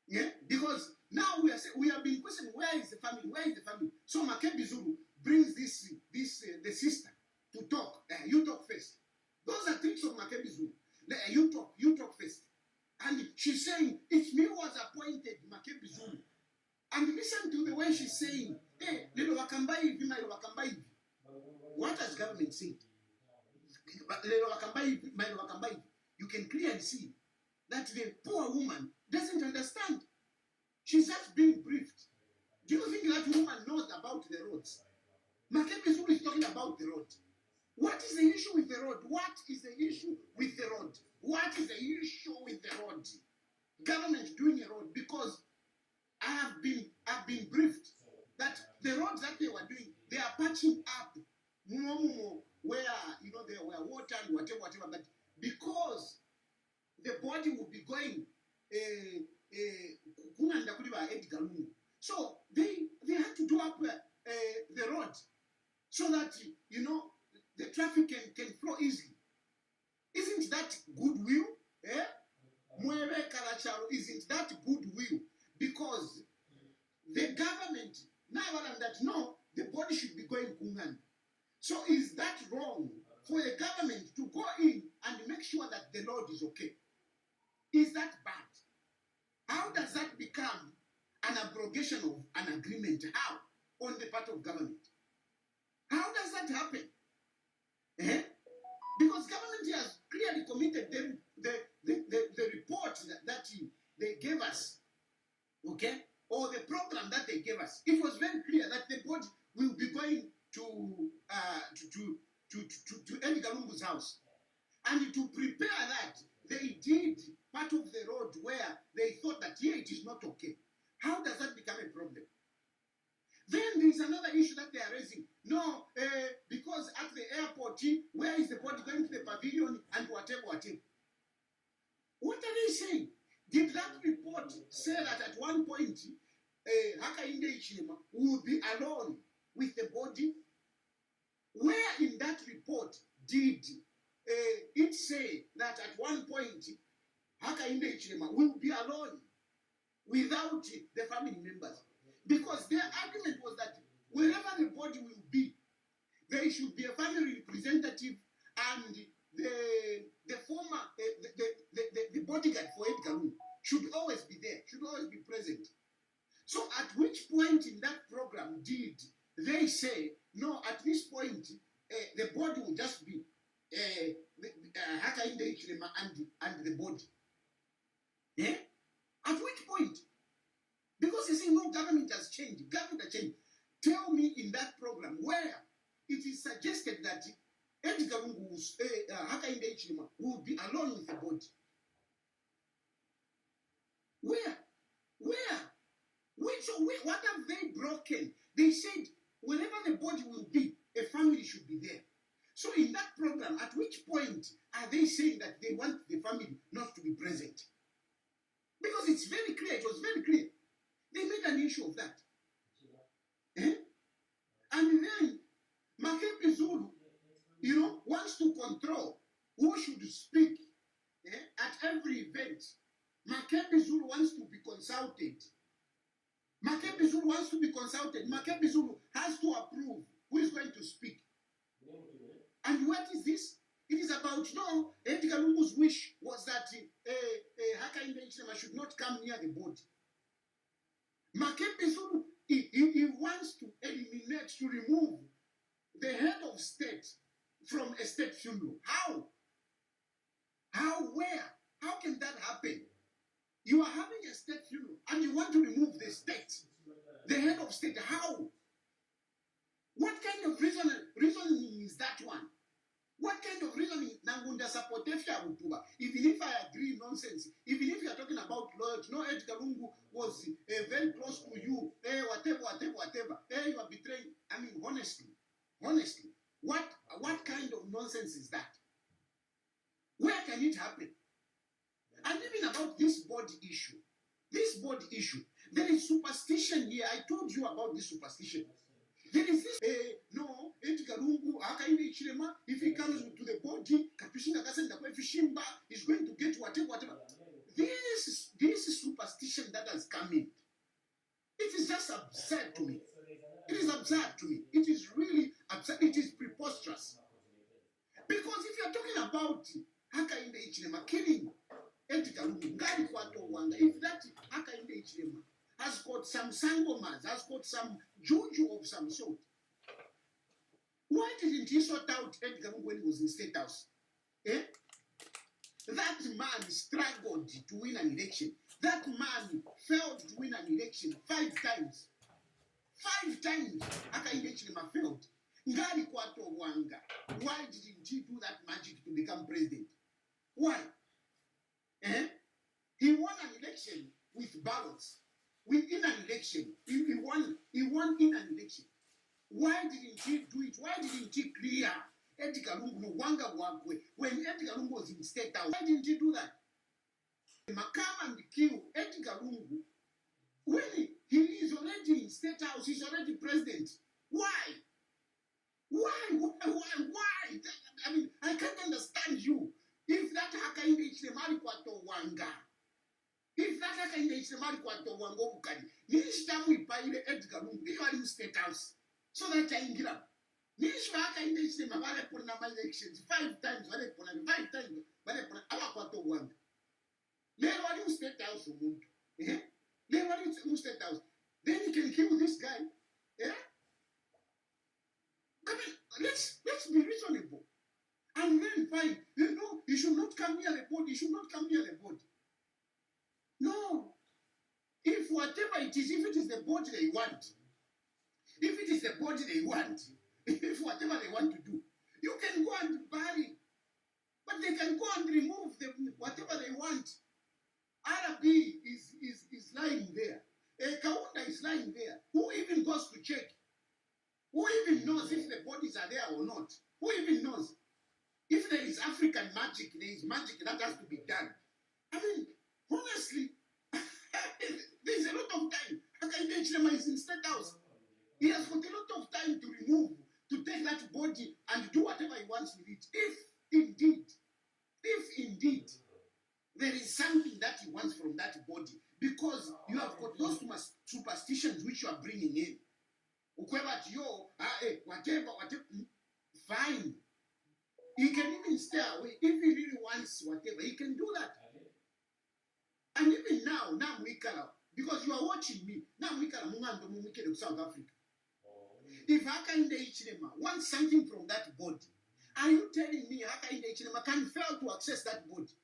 Yeah? Because now we have been questioning, where is the family? Where is the family? So Makebizu brings the sister to talk. You talk first. Those are things of Makebizu. You talk first. And she's saying, it's me who was appointed, Makebizu. And listen to the way she's saying, hey, what has government said? You can clearly see that the poor woman doesn't understand. She's just being briefed. Do you think that woman knows about the roads? Makebizu is talking about the road. What is the issue with the road? What is the issue with the road? What is the issue with the road? Government doing a road, because I've been briefed that the roads that they were doing, they are patching up where there were water and whatever, but because the body would be going Edgar Lungu. So they had to do up the road so that the traffic can flow easily. Isn't that goodwill? Isn't that goodwill? Because the government, now that no, the body should be going Kungan. So is that wrong for a government to go in and make sure that the road is okay? Is that bad? How does that become an abrogation of an agreement? How? On the part of government. How does that happen? Because government has clearly committed the report that they gave us, okay? Or the program that they gave us. It was very clear that the board will be going to Edgar Lungu's house. And to prepare that, they did part of the road where they thought that, it is not okay. How does that become a problem? Then there is another issue that they are raising. No, because at the airport, where is the body going to the pavilion and whatever. What are they saying? Did that report say that at one point, Hakainde Hichilema will be alone with the body? Where in that report did it say that at one point, Hakainde Hichilema will be alone without the family members? Because their argument was that wherever the body will be, there should be a family representative, and the former, the bodyguard for Edgar Lungu should always be there, should always be present. So at which point in that program did they say, no, at this point, the body will just be Hakainde Hichilema and the body? Yeah? At which point? Because you see, no, government has changed. Government has changed. Tell me in that program where it is suggested that Edgar Lungu, Hakainde Hichilema, will be alone with the body. Where? What have they broken? They said wherever the body will be, a family should be there. So in that program, at which point are they saying that they want the family not to be present? Because it's very clear, it was very clear. They made an issue of that. And then Makepe Zulu, wants to control who should speak at every event. Makepe Zulu wants to be consulted. Makepe Zulu wants to be consulted. Makepe Zulu has to approve who is going to speak. And what is this? It is about, Edgar Lungu's wish was that Hakainde Hichilema should not come near the body. Makepe Zulu, he wants to eliminate, to remove the head of state from a state funeral. How? Where? How can that happen? You are having a state funeral and you want to remove the state, the head of state. How? What kind of reasoning is that one? What kind of reasoning? Even if I agree nonsense, even if you are talking about loyalty, no, Edgar Lungu was very close to you, whatever, you are betraying. I mean, honestly, what kind of nonsense is that? Where can it happen? And even about this body issue, there is superstition here. I told you about this superstition. There is this, no, Edgar Lungu, Hakainde Hichilema, if he comes to the body, Katushinga Kasenda Kwefishimba is going to get whatever. This superstition that has come in, it is just absurd to me. It is absurd to me. It is really absurd. It is preposterous. Because if you are talking about Hakainde Hichilema killing Edgar Lungu, if that Hakainde Hichilema has got some sangomas, has got some juju of some sort, why didn't he sort out Edgar Lungu when he was in State House? That man struggled to win an election. That man failed to win an election 5 times. 5 times Hakainde Hichilema failed. Why didn't he do that magic to become president? Why? He won an election with ballots. Within an election, he won in an election. Why didn't he do it? Why didn't he clear Edgar Lungu when Edgar Lungu was in State House? Why didn't he do that? Makam and kill Edgar Lungu when he is already in State House, he's already president. Why? I mean, I can't understand you. If that Hakainde Hichilema kwato wanga, if that Hakainde Hichilema kwato wanga ukari, nishtamu ipaile Edgar Lungu, you are in State House. So that I ingira. Nishwa Hakainde Hichilema wale pona elections 5 times, wale pona 5 times, wale pona awa kwato wanga. Lero wali in State House umuntu. Lero wali in State House. Then you can kill this guy. I mean, let's be reasonable. And then fine, he should not come near the body. He should not come near the body. No. If whatever it is, if it is the body they want, if whatever they want to do, you can go and bury. But they can go and remove whatever they want. RB is lying there. Kaunda is is lying there. Who even goes to check? Who even knows if the bodies are there or not? Who even knows? If there is African magic, there is magic that has to be done. I mean, honestly, there's a lot of time. Hakainde Hichilema is in State House. He has got a lot of time to remove, to take that body and do whatever he wants with it. If indeed there is something that he wants from that body, because you have got those superstitions which you are bringing in. Whatever, fine. He can even stay away. If he really wants whatever, he can do that. And even now, because you are watching me, now to South Africa. If Hakainde Hichilema wants something from that body, are you telling me Hakainde Hichilema can fail to access that body?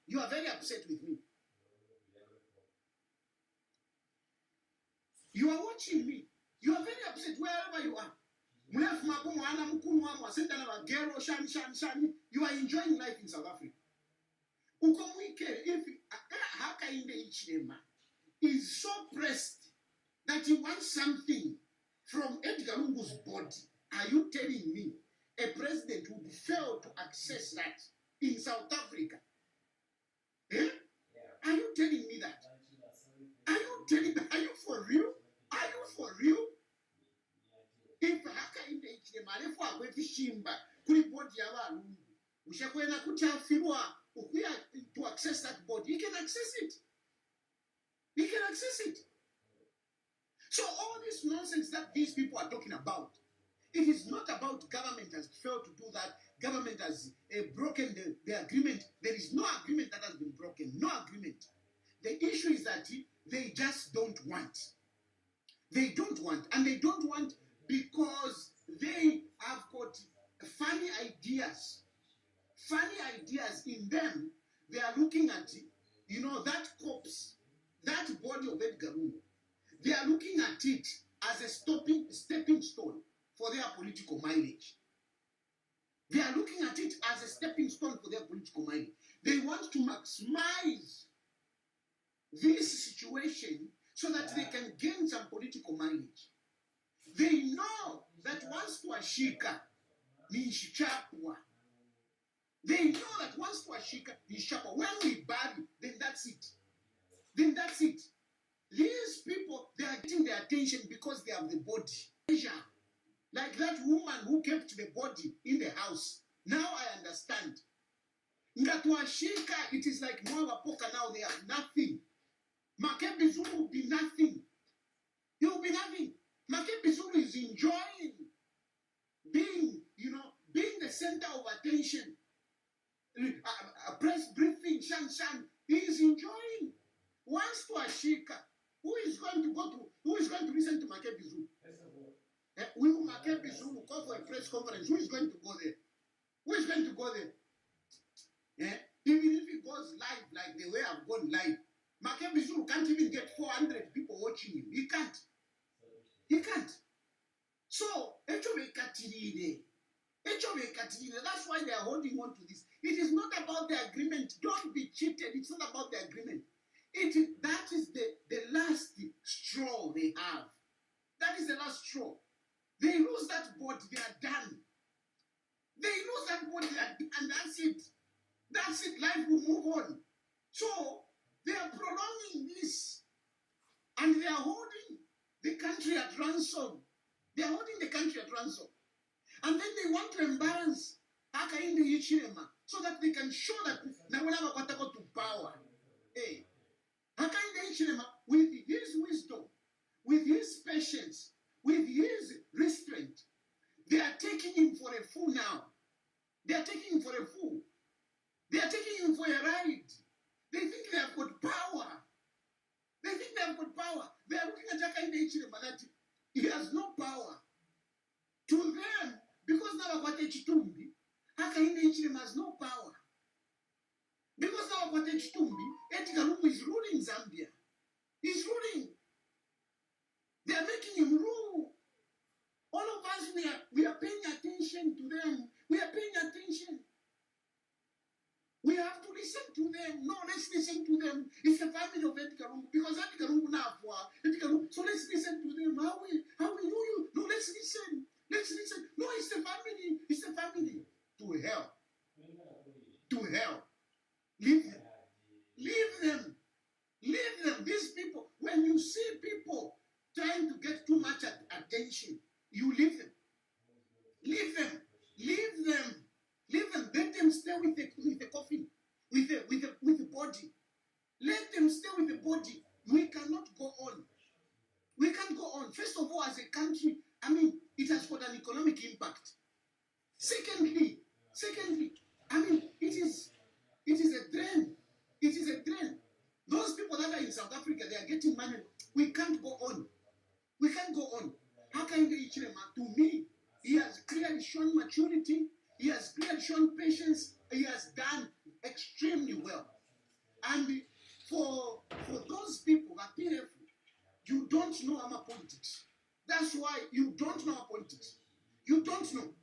You are very upset with me. You are watching me. You are very upset wherever you are. You are enjoying life in South Africa. If Hakainde Hichilema is so pressed that he wants something from Edgar Lungu's body, are you telling me a president would fail to access that in South Africa? Eh? Are you telling me that? Are you for real? Are you for real? If Hakainde Hichilema alefwa kwefishimba kuri body ya Lungu, ushakwena kutafirwa to access that body, he can access it. He can access it. So all this nonsense that these people are talking about, it is not about government has failed to do that. Government has broken the agreement. There is no agreement that has been broken. No agreement. The issue is that they just don't want. They don't want. And they don't want because they have got funny ideas. Funny ideas in them. They are looking at, that corpse, that body of Edgar Lungu. They are looking at it as a stepping stone for their political mileage. They are looking at it as a stepping stone for their political mileage. They want to maximize this situation so that they can gain some political mileage. They know that once Twashika ni Chagwa. They know that once Twashika ni Chagwa, when we bury, then that's it. Then that's it. These people, they are getting their attention because they have the body. Like that woman who kept the body in the house. Now I understand. Ngatwashika, it is like Mwaba Poka now, they have nothing. Makebi Zulu will be nothing. He will be nothing. Makebi Zulu is enjoying being the center of attention. A press briefing, Shan. He is enjoying. Once Twashika, who is going to listen to Makebi Zulu? We will Makebi Zulu call for a press conference. Who is going to go there? Who is going to go there? Yeah? Even if it goes live like the way I've gone live, Makebi Zulu can't even get 400 people watching him. He can't. He can't. So, that's why they are holding on to this. It is not about the agreement. Don't be cheated. It's not about the agreement. That is the last straw they have. That is the last straw. They lose that body, they are done. They lose that body, and that's it. That's it. Life will move on. So, they are prolonging this. And they are holding the country at ransom. They are holding the country at ransom. And then they want to embarrass Hakainde Hichilema so that they can show that Nawala Watako to power. Hey, Hakainde Hichilema, with his wisdom, with his patience, with his restraint, they are taking him for a fool now. They are taking him for a fool. They are taking him for a ride. They think they have got power. They think they have got power. They are looking at Hakainde Hichilema that he has no power. To them, because now Akwate Chitumbi, Hakainde Hichilema has no power. Because now Akwate Chitumbi, Edgar Lungu is ruling Zambia. He's ruling. They are making him rule. All of us, we are paying attention to them. We are paying attention. We have to listen to them. No, let's listen to them. It's the family of Edgar Lungu. Because Edgar Lungu now, so let's listen to them. How will you? No, let's listen. Let's listen. No, it's the family. It's the family. To hell. To hell. Leave them. Leave them. Leave them. These people, when you see people trying to get too much attention, you leave them. Leave them. Leave them. Leave them. Let them stay with the coffin, with the body. Let them stay with the body. We cannot go on. We can't go on. First of all, as a country, I mean, it has got an economic impact. Secondly, I mean, it is a drain. It is a drain. Those people that are in South Africa, they are getting money. We can't go on. We can't go on. How can they each to me? He has clearly shown maturity. He has clearly shown patience. He has done extremely well. And for those people that you don't know our politics. That's why you don't know our politics. You don't know.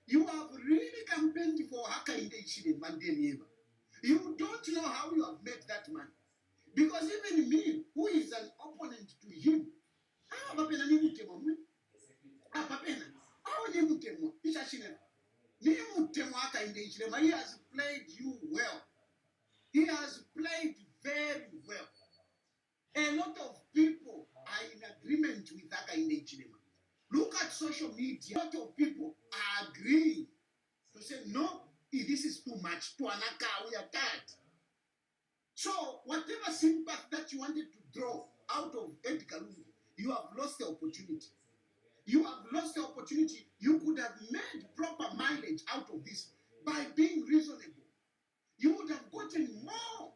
You have really campaigned for Hakainde Ichile Mandela. You don't know how you have met that man. Because even me, who is an opponent to him, he has played you well. He has played very well. A lot of people are in agreement with Hakainde Ichile. Look at social media. A lot of people are agreeing to say, no, this is too much. To Anaka, we are tired. So, whatever sympathy that you wanted to draw out of Edgar Lungu, you have lost the opportunity. You have lost the opportunity. You could have made proper mileage out of this by being reasonable. You would have gotten more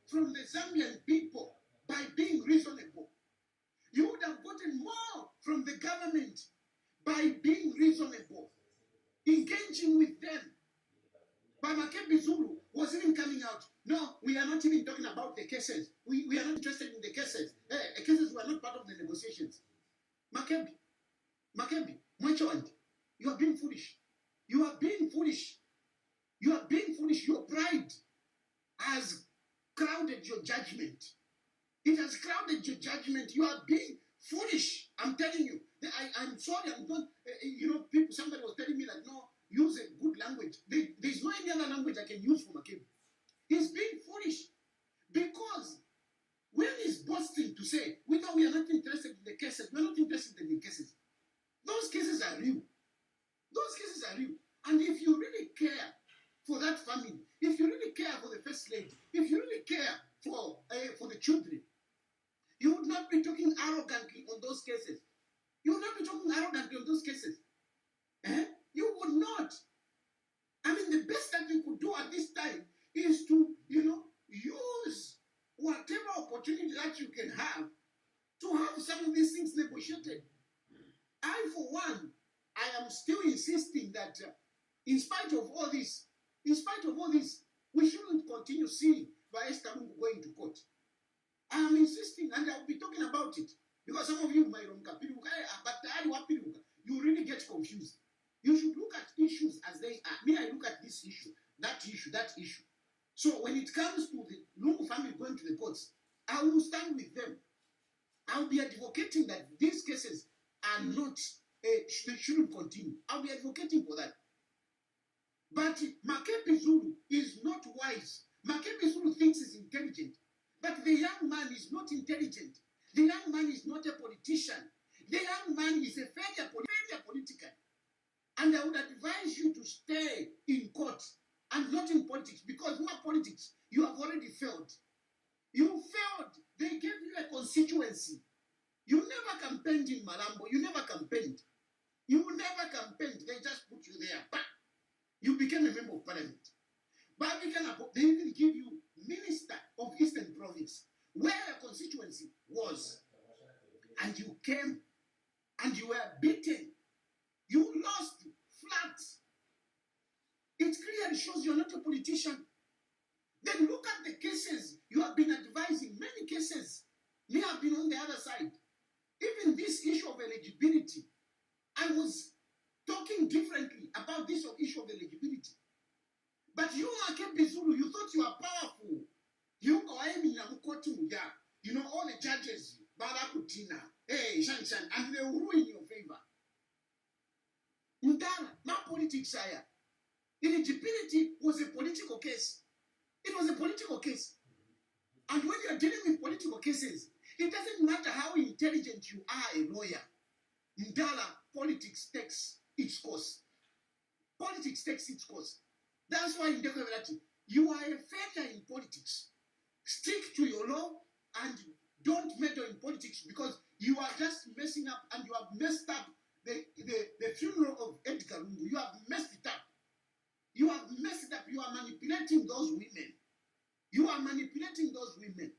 from the Zambian people by being reasonable. You would have gotten more from the government by being reasonable, engaging with them. But Makebi Zulu was even coming out. No, we are not even talking about the cases. We are not interested in the cases. The cases were not part of the negotiations. Makebi, Mwachowandi, you are being foolish. You are being foolish. You are being foolish. Your pride has clouded your judgment. It has clouded your judgment. You are being foolish. I'm telling you. I'm sorry. I'm not. People. Somebody was telling me that no, use a good language. There's no any other language I can use for Makebi. He's being foolish because when he's boasting to say, we are not interested in the cases. We're not interested in the cases. Those cases are real. Those cases are real. And if you really care for that family, if you really care for the first lady, if you really care for the children, you would not be talking arrogantly on those cases. You would not be talking arrogantly on those cases. You would not. I mean, the best that you could do at this time is to, use whatever opportunity that you can have to have some of these things negotiated. I, for one, I am still insisting that in spite of all this, we shouldn't continue seeing Edgar Lungu going to court. I am insisting, and I'll be talking about it, because some of you might you really get confused. You should look at issues as they are. Me, I look at this issue, that issue. So when it comes to the Lungu family going to the courts, I will stand with them. I'll be advocating that these cases are not, they shouldn't continue. I'll be advocating for that. But Makebi Zulu is not wise. Makebi Zulu thinks he's intelligent. But the young man is not intelligent. The young man is not a politician. The young man is a failure politician. And I would advise you to stay in court and not in politics, because in politics, you have already failed. You failed. They gave you a constituency. You never campaigned in Malambo. You never campaigned. They just put you there. Bah! You became a member of parliament. But they even give you minister of Eastern Province, where a constituency was. And you came and you were beaten. You lost flat. It clearly shows you're not a politician. Then look at the cases you have been advising. Many cases. Me have been on the other side. Even this issue of eligibility, I was talking differently about this issue of eligibility. But you, Makebi Zulu, you thought you are powerful. You go aiming ya. You know, all the judges, Barakutina, hey, Shan, and they will ruin your favor. Ndala, not politics, sire. Eligibility was a political case. It was a political case. And when you're dealing with political cases, it doesn't matter how intelligent you are a lawyer. Ndala, politics takes its course. Politics takes its course. That's why in Decoverati, you are a failure in politics. Stick to your law and don't meddle in politics because you are just messing up and you have messed up the funeral of Edgar Lungu. You have messed it up. You have messed it up. You are manipulating those women. You are manipulating those women.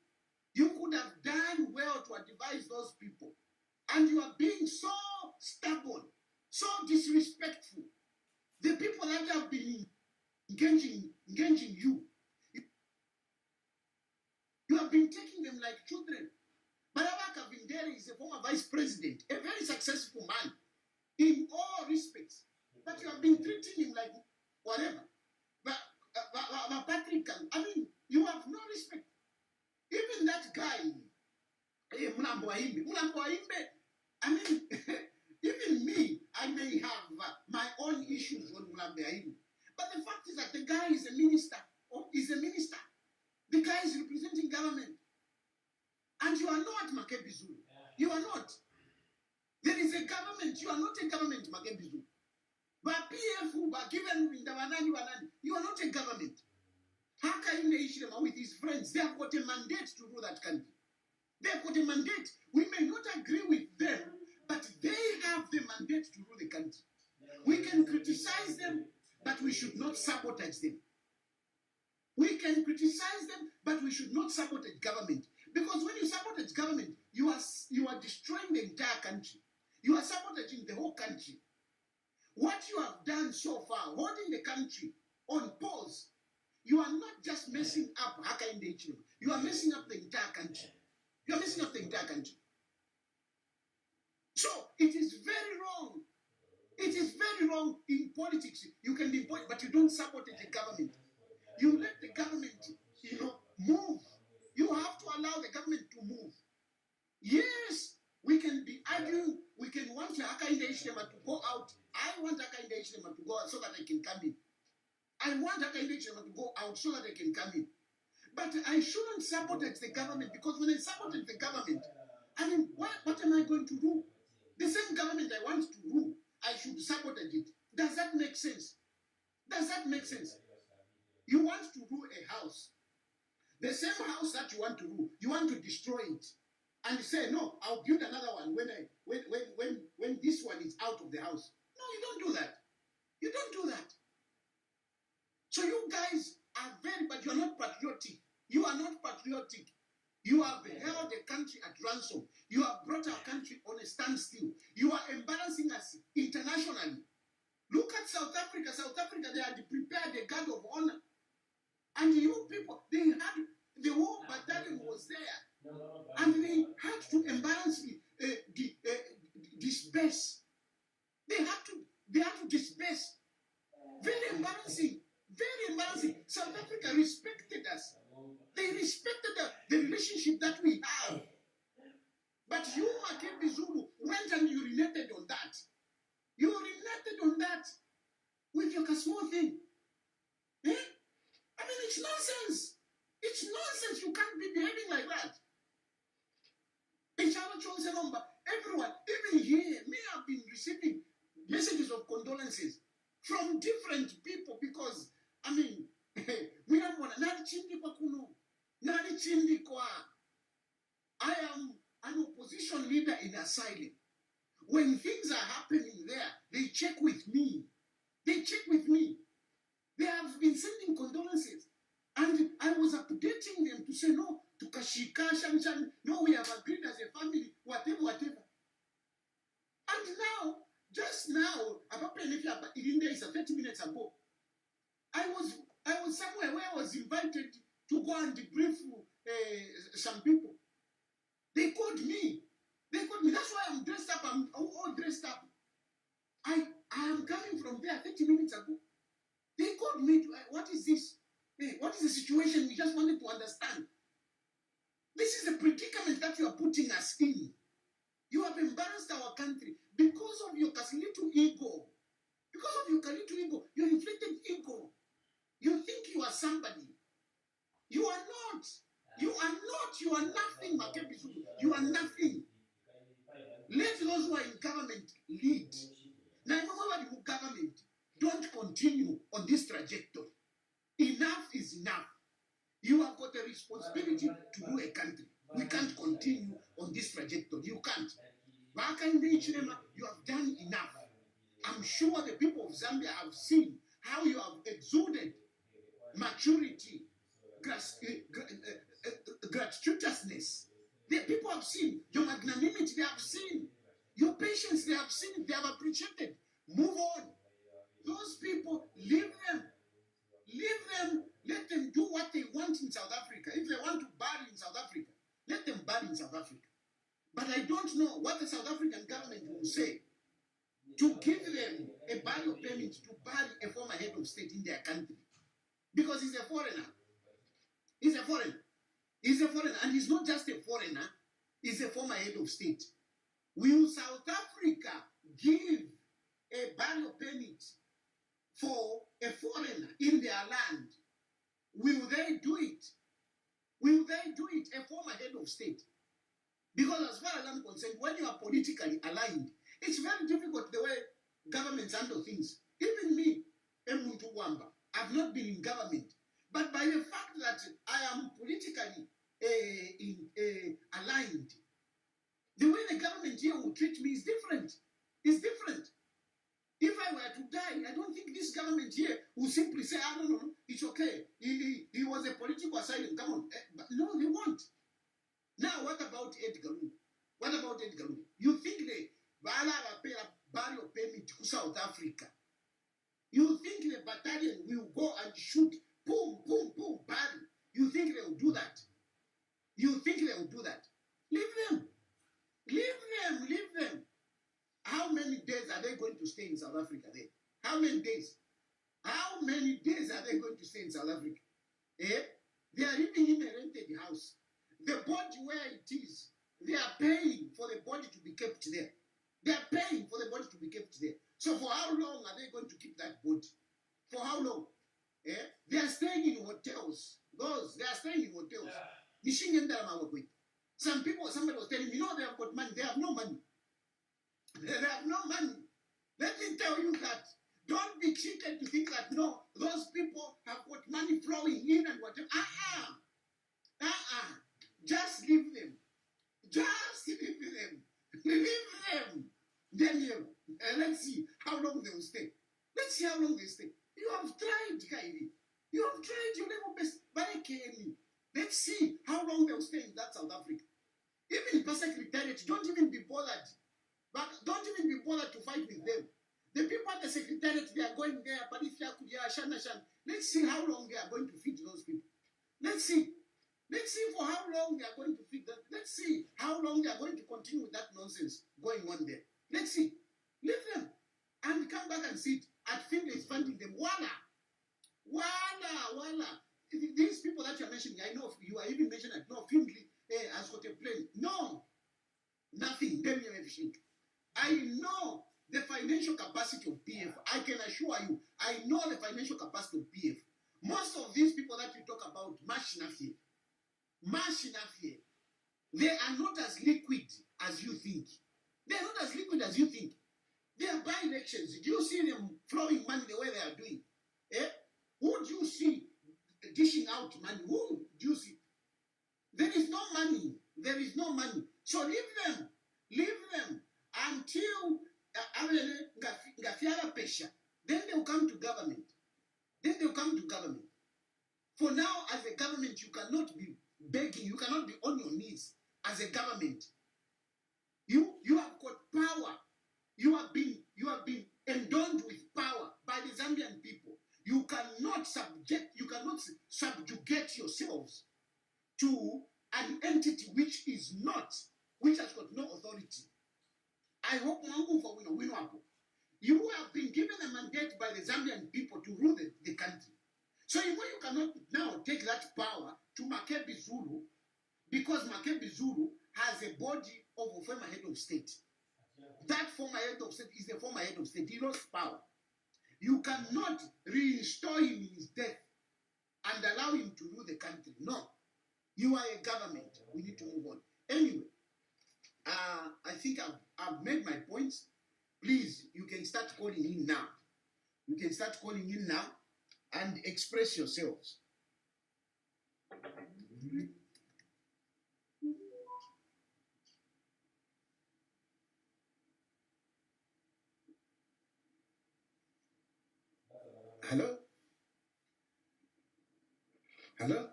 You could have done well to advise those people. And you are being so stubborn, so disrespectful. The people that have been engaging you, you have been taking them like children. Barabaka Vindere is a former vice president, a very successful man in all respects. But you have been treating him like whatever. But Patrick, I mean, you have no respect. Even that guy, Mulambo Aimbe, I mean, even me, I may have my own issues on Mulambo Aimbe. But the fact is that the guy is a minister, or is a minister. The guy is representing government. And you are not Makebi Zulu. You are not. There is a government. You are not a government, Makebi Zulu. But PF, given you are not a government. Hakainde Ishirema with his friends, they have got a mandate to rule that country. They have got a mandate. We may not agree with them, but they have the mandate to rule the country. We can criticize them, but we should not sabotage them. We can criticize them, but we should not sabotage government. Because when you sabotage government, you are destroying the entire country. You are sabotaging the whole country. What you have done so far, holding the country on pause, you are not just messing up Hakainde Ichilema. You are messing up the entire country. You are messing up the entire country. So it is very wrong. It is very wrong in politics. You can be, but you don't sabotage the government. You let the government, move. You have to allow the government to move. Yes, we can be arguing. We can want Hakainde Ichilema to go out. I want Hakainde Ichilema to go out so that I can come in. I want Hakainde Ichilema to go out so that I can come in. But I shouldn't sabotage the government because when I sabotage the government, I mean, what am I going to do? The same government I want to rule, I should sabotage it. Does that make sense? Does that make sense? You want to rule a house. The same house that you want to rule, you want to destroy it. And you say, no, I'll build another one when this one is out of the house. No, you don't do that. You don't do that. So you guys are but you're not patriotic. You are not patriotic. You have held the country at ransom. You have brought our country on a standstill. You are embarrassing us internationally. Look at South Africa. South Africa, they had prepared a guard of honor. And you people, they had, the whole battalion was there. And they had to embarrassingly disperse. They had to disperse. Very embarrassing. Very embarrassing. South Africa respected us. They respected the relationship that we have. But you, Makebi Zulu, went and urinated on that. You urinated on that with your small thing. Eh? I mean, it's nonsense. It's nonsense. You can't be behaving like that. Everyone, even here, me, I've been receiving messages of condolences from different people because, I mean, we don't want I am an opposition leader in asylum. When things are happening there, they check with me. They check with me. They have been sending condolences. And I was updating them to say, no, to Kashika, Shanshan, no, we have agreed as a family, whatever. And now, just now, about 30 minutes ago, I was somewhere where I was invited to go and debrief some people. They called me. That's why I'm dressed up. I'm all dressed up. I am coming from there 30 minutes ago. They called me to, what is this? Hey, what is the situation? We just wanted to understand. This is a predicament that you are putting us in. You have embarrassed our country because of your little ego. Because of your little ego, your inflated ego. You think you are somebody. You are not. You are not. You are nothing, Makebisu. You are nothing. Let those who are in government lead. Now, remember the government. Don't continue on this trajectory. Enough is enough. You have got a responsibility to rule a country. We can't continue on this trajectory. You can't. You have done enough. I'm sure the people of Zambia have seen how you have exuded maturity, gratuitousness. The people have seen your magnanimity. They have seen your patience. They have seen it. They have appreciated. Move on. Those people, leave them. Leave them. Let them do what they want in South Africa. If they want to bury in South Africa, let them bury in South Africa. But I don't know what the South African government will say to give them a burial permit to bury a former head of state in their country. Because he's a foreigner. He's a foreigner. He's a foreigner. And he's not just a foreigner, he's a former head of state. Will South Africa give a burial permit for a foreigner in their land? Will they do it? Will they do it? A former head of state. Because as far as I'm concerned, when you are politically aligned, it's very difficult the way governments handle things. Even me, Emuntu Wamba, I've not been in government. But by the fact that I am politically aligned, the way the government here will treat me is different. It's different. If I were to die, I don't think this government here will simply say, no, it's okay. He was a political asylum. Come on. But no, they won't. Now, what about Edgar Lungu? What about Edgar Lungu? You think they burial permit to South Africa? You think the battalion will go and shoot, boom, boom, boom, bang? You think they will do that? You think they will do that? Leave them. Leave them. Leave them. How many days are they going to stay in South Africa then? How many days? How many days are they going to stay in South Africa? They are living in a rented house. The body where it is, they are paying for the body to be kept there. They are paying for the body to be kept there. So for how long are they going to keep that body? For how long? They are staying in hotels. They are staying in hotels. Some people, somebody was telling me, no, they have got money. They have no money. They have no money. Let me tell you that. Don't be cheated to think that, no, those people have got money flowing in and whatever. Just leave them. Just leave them. Leave them. Then let's see how long they will stay. Let's see how long they stay. You have tried, Kairi. You have tried your level best. Let's see how long they will stay in that South Africa. Even the secretariat, don't even be bothered. But don't even be bothered to fight with them. The people at the secretariat, they are going there. Let's see how long they are going to feed those people. Let's see. Let's see for how long they are going to feed them. Let's see how long they are going to continue with that nonsense going on there. Let's see. Leave them. And come back and sit. At Finlay is funding them. Wala. These people that you are mentioning, I know you are even mentioning that, no, Finlay has got a plane. No. Nothing. I know the financial capacity of PF. I can assure you, I know the financial capacity of PF. Most of these people that you talk about, they are not as liquid as you think. They are not as liquid as you think. They are buying elections. Do you see them flowing money the way they are doing? Who do you see dishing out money? Who do you see? There is no money. There is no money. So leave them. Leave them until then they will come to government. For now, as a government, you cannot be begging. You cannot be on your knees as a government. You have got power. You have been endowed with power by the Zambian people. You cannot subjugate yourselves to an entity which has got no authority. I hope You have been given a mandate by the Zambian people to rule the country. So you cannot now take that power to Makebi Zulu, because Makebi Zulu has a body of a former head of state. That former head of state is the former head of state. He lost power. You cannot reinstall him in his death and allow him to rule the country. No. You are a government. We need to move on. Anyway, I think I've made my points. Please, you can start calling in now. You can start calling in now and express yourselves. Hello? Hello?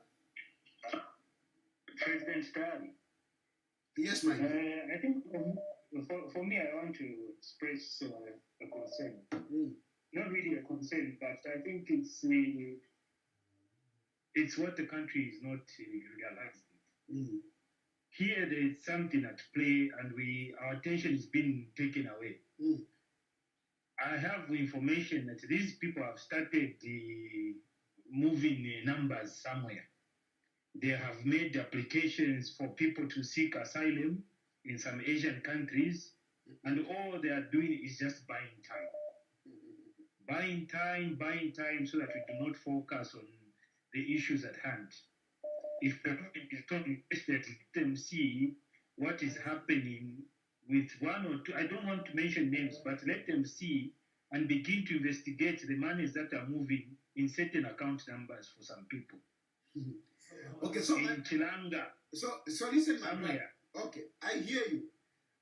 President Stan. Yes, my dear. I think for me, I want to express a concern. Not really a concern, but I think it's what the country is not realizing. Here, there is something at play, and our attention is being taken away. I have information that these people have started moving numbers somewhere. They have made applications for people to seek asylum in some Asian countries, and all they are doing is just buying time. Buying time so that we do not focus on the issues at hand. If the government is talking, let them see what is happening with one or two, I don't want to mention names, but let them see and begin to investigate the monies that are moving in certain account numbers for some people. Okay, so in Chilanga. So listen, my brother. Okay, I hear you.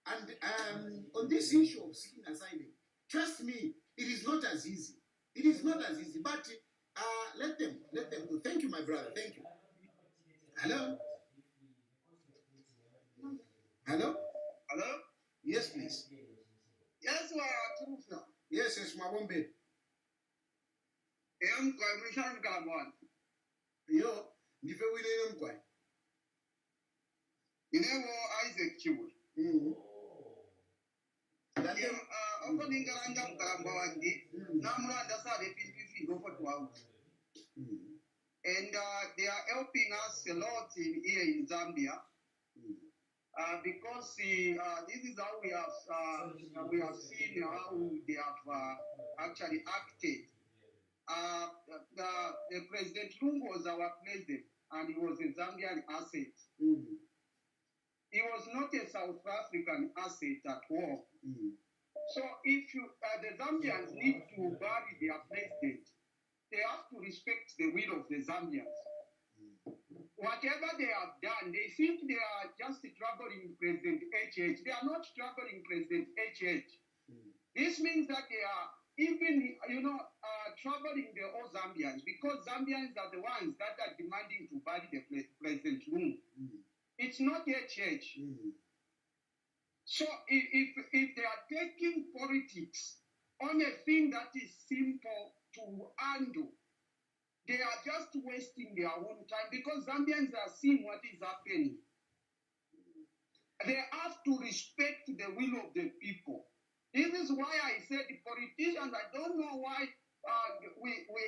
And on this issue of seeking asylum, trust me, it is not as easy. It is not as easy. But let them do. Thank you, my brother. Thank you. Hello? Hello? Hello? Yes, please. Yes, we are true now. Yes, my one bed. Yo, if we didn't go. You know, Isaac Chewood. Opening Garanga Kalambawandi, Namra Dasa, the go for 2 hours. And they are helping us a lot here in Zambia. Because this is how we have seen how they have actually acted. The President Lungu was our president, and he was a Zambian asset. He was not a South African asset at all. So if the Zambians need to bury their president, they have to respect the will of the Zambians. Whatever they have done, they think they are just troubling President HH. They are not troubling President HH. This means that they are even, troubling the all Zambians, because Zambians are the ones that are demanding to bury the President Lungu. It's not HH. So if they are taking politics on a thing that is simple to handle, they are just wasting their own time, because Zambians are seeing what is happening. They have to respect the will of the people. This is why I said the politicians, I don't know why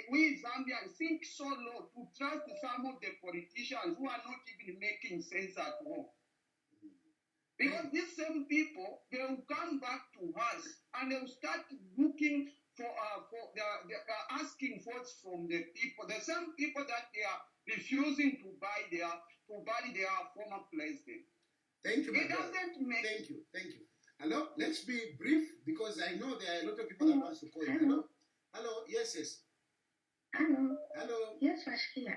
we Zambians think so low to trust some of the politicians who are not even making sense at all. Because these same people, they will come back to us and they will start looking for asking votes from the people, the same people that they are refusing to buy their former president. Thank you, it doesn't make. Thank you. Hello, let's be brief, because I know there are a lot of people that want to call you. Hello, yes. Hello. Yes, Washkia.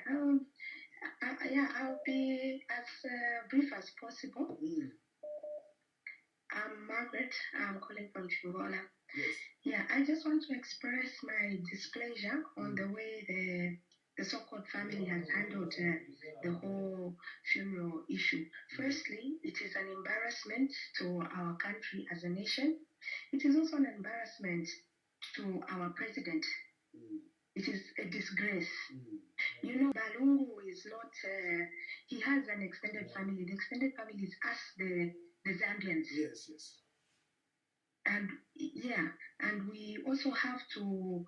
I'll be as brief as possible. I'm Margaret. I'm calling from Chagwa. Yes. Yeah, I just want to express my displeasure on the way the so-called family has handled the whole funeral issue. Firstly, it is an embarrassment to our country as a nation. It is also an embarrassment to our president. It is a disgrace. Balungu is not, he has an extended family. The extended family is us, the Zambians. Yes. And yeah, and we also have to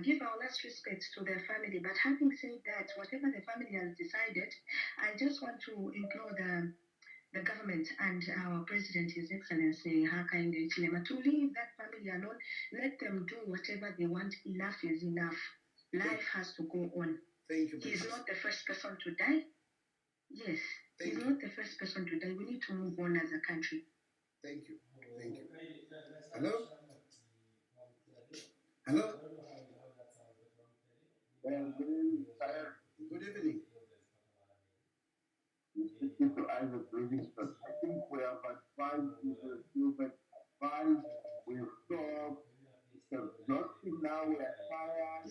give our last respect to their family. But having said that, whatever the family has decided, I just want to implore the government and our president, His Excellency Hakainde Hichilema, to leave that family alone. Let them do whatever they want. Enough is enough. Life has to go on. Thank you. He's not the first person to die. Yes, he's not the first person to die. We need to move on as a country. Thank you. Thank you. Hello? Hello? Good evening. I think we have advised the children, we've stopped, the exhaustion now, we are tired,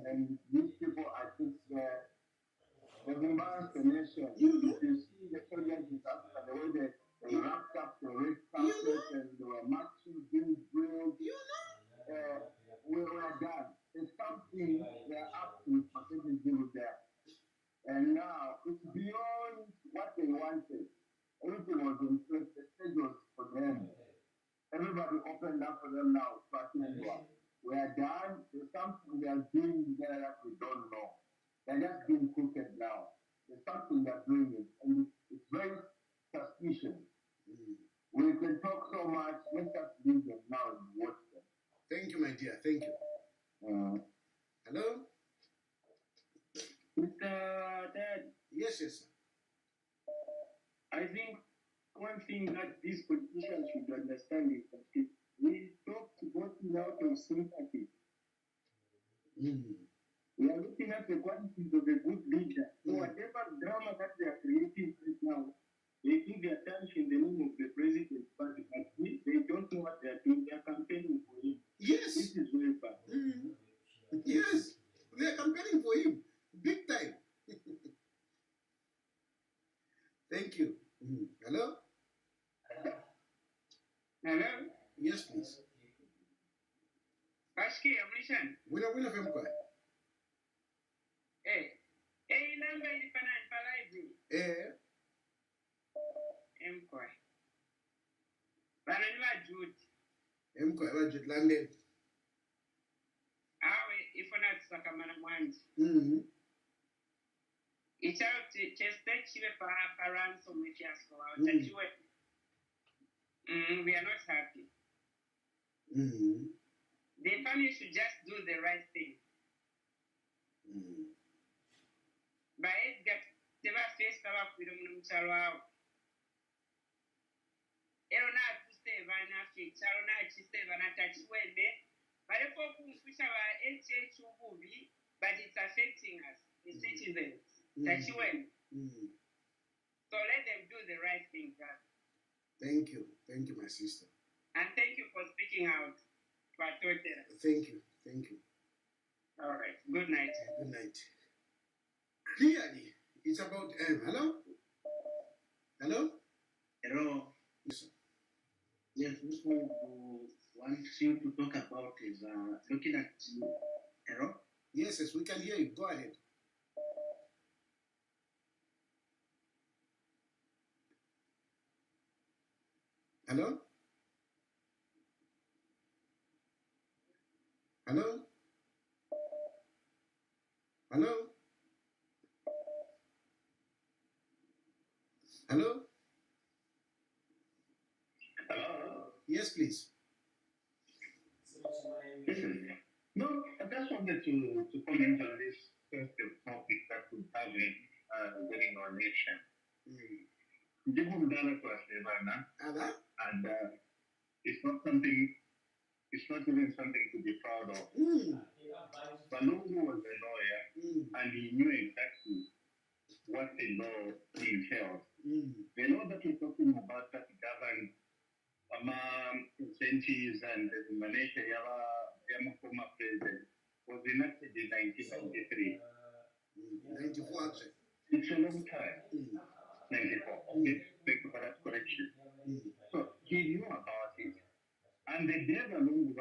and these people, I think they've embarrassed the nation. You see the soldiers in Africa, the way they wrapped up the red carpet and they were marching, being drilled. We were done. There's something they're up to, but they didn't do there. And now it's beyond what they wanted. Everything was in place. The stage was for them. Everybody opened up for them now. We are done. There's something they are doing there that we don't know. They're just being crooked now. There's something they're doing it. And it's very suspicious. We can talk so much. Let's just leave them now and watch them. Thank you, my dear. Thank you. Hello? Mr. Dad, Yes, sir. I think one thing that these politicians should understand is that we talk voting out of sympathy. We are looking at the qualities of a good leader. So whatever drama that they are creating right now, they think they are tarnishing the name of the president, but they don't know what they are doing. They are campaigning for him. Yes. This is very bad. Yes. They are campaigning for him. Big time. Thank you. Hello? Hello? Yes, please. Ashki, Amrishan. Wina femkwa. Namba ilifana library. Mkwa. Bana niwa Jude. Emkwa aba Jude London. Awe ifona tusakamana mwanji. Ichao cheste chive pa ransom with yasko. We are not happy. The family should just do the right thing. By Edgar, they were faced up with them Charwa. Erona to stay Vanafi, Charona to stay Vanatachi Wende. But if we push our HH movie, but it's affecting us, the citizens. That you went. So let them do the right thing, God. Thank you. Thank you, my sister. And thank you for speaking out. Patriotism. Thank you. Thank you. All right. Good night. Good night. Clearly, it's about hello? Hello? Hello. Yes, sir. Yes, what we want you to talk about is looking at hello? Yes, we can hear you. Go ahead. Hello? Hello? Hello? Hello? Hello? Yes, please. No, I just wanted to comment on this sensitive topic that we have getting our nation. And it's not even something to be proud of. Lungu was a lawyer and he knew exactly what the law entails. The law that we're talking about that governs incentives and the nomination of former president was enacted in 1993. 94 actually. It's a long time. 94. Okay, thank you for that correction. So he knew about it. And the day the Lungu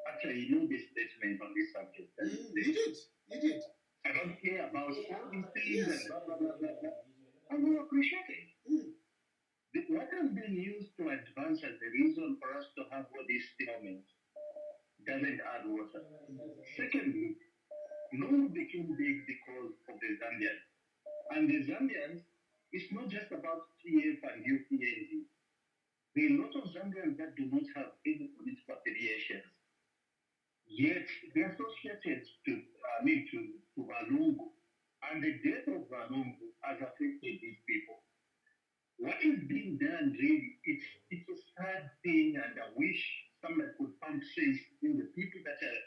actually he knew this statement on this subject. He did. I don't care about all these things and blah, blah, blah, blah, blah. And we appreciate it. The what has been used to advance as the reason for us to have all these stalements doesn't add water. Secondly, Lungu became big because of the Zambians. And the Zambians, it's not just about TF and UPNG. There are a lot of Zambians that do not have any political affiliations. Yet they are associated to Lungu. And the death of Lungu has affected these people. What is being done really, it's a sad thing, and I wish somebody could find sense in the people that are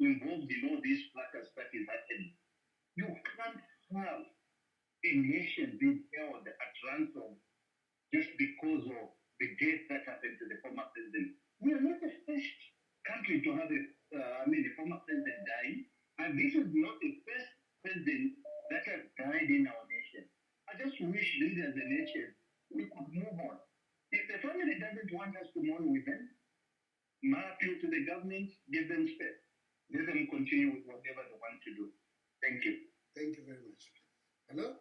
involved in all these fracas that is happening. You can't have a nation being held at ransom just because of the death that happened to the former president. We are not the first country to have a former president dying, and this is not the first president that has died in our nation. I just wish we as a nation, we could move on. If the family doesn't want us to mourn with them, my appeal to the government, give them space. Let them continue with whatever they want to do. Thank you. Thank you very much. Hello?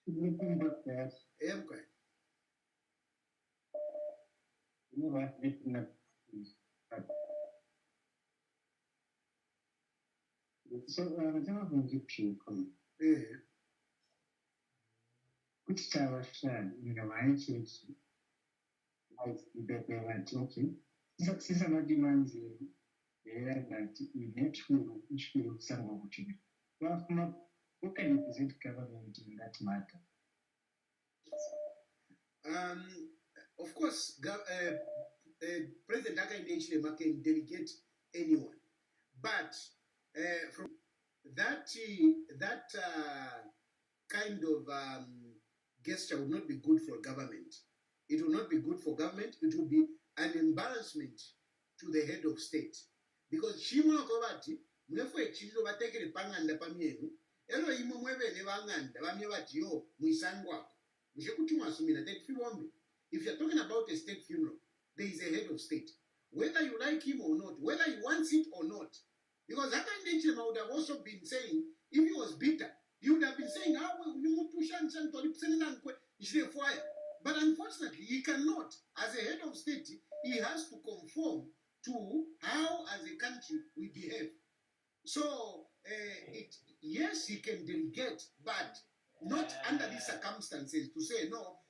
Looking back there, Yeah, I'm quiet. you know what, looking at this. So, some of them keep people. Yeah. Which tower shall, I choose like the right, okay. Since I'm demands that you get who which will some opportunity. Well, who can represent government in that matter? Of course, President Hakainde can delegate anyone, but from that kind of gesture would not be good for government. It will not be good for government. It will be an embarrassment to the head of state, because shimuna kovati mwefu chilo batekele panganda pamienu elo imo mwebe ne banganda bamye bati yo muisangwa mshekuti mwasumina that fiwombe. If you're talking about a state funeral, there is a head of state, whether you like him or not, whether he wants it or not. Because Hakainde would have also been saying, if he was bitter, he would have been saying, but unfortunately, he cannot. As a head of state, he has to conform to how, as a country, we behave. So, yes, he can delegate, but not under these circumstances to say, no,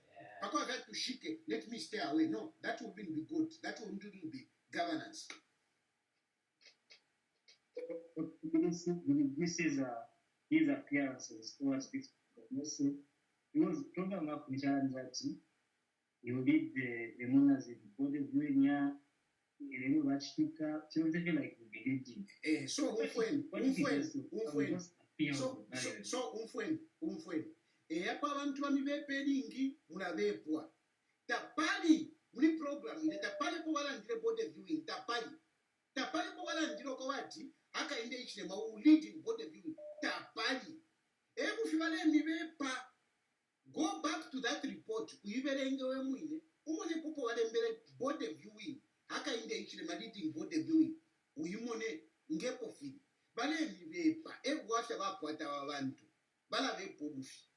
let me stay away. No, that wouldn't be good. That wouldn't be governance. This is his appearances towards this message. He was talking about that you lead the mourners in the body viewing here, something like we believed in. So epa abantu bami bepelingi mulabepwa tapali muli program ile tapali ko balandire body viewing tapali ko balandire ko bati Hakainde ichilema u leading body viewing tapali fibale mibepa. Go back to that report uyibelengewe mwine umone popo walembele body viewing Hakainde ichilema leading body viewing uyimone ngepo fili bale mibepa ebwafya bakwata abantu bala bepo bufi.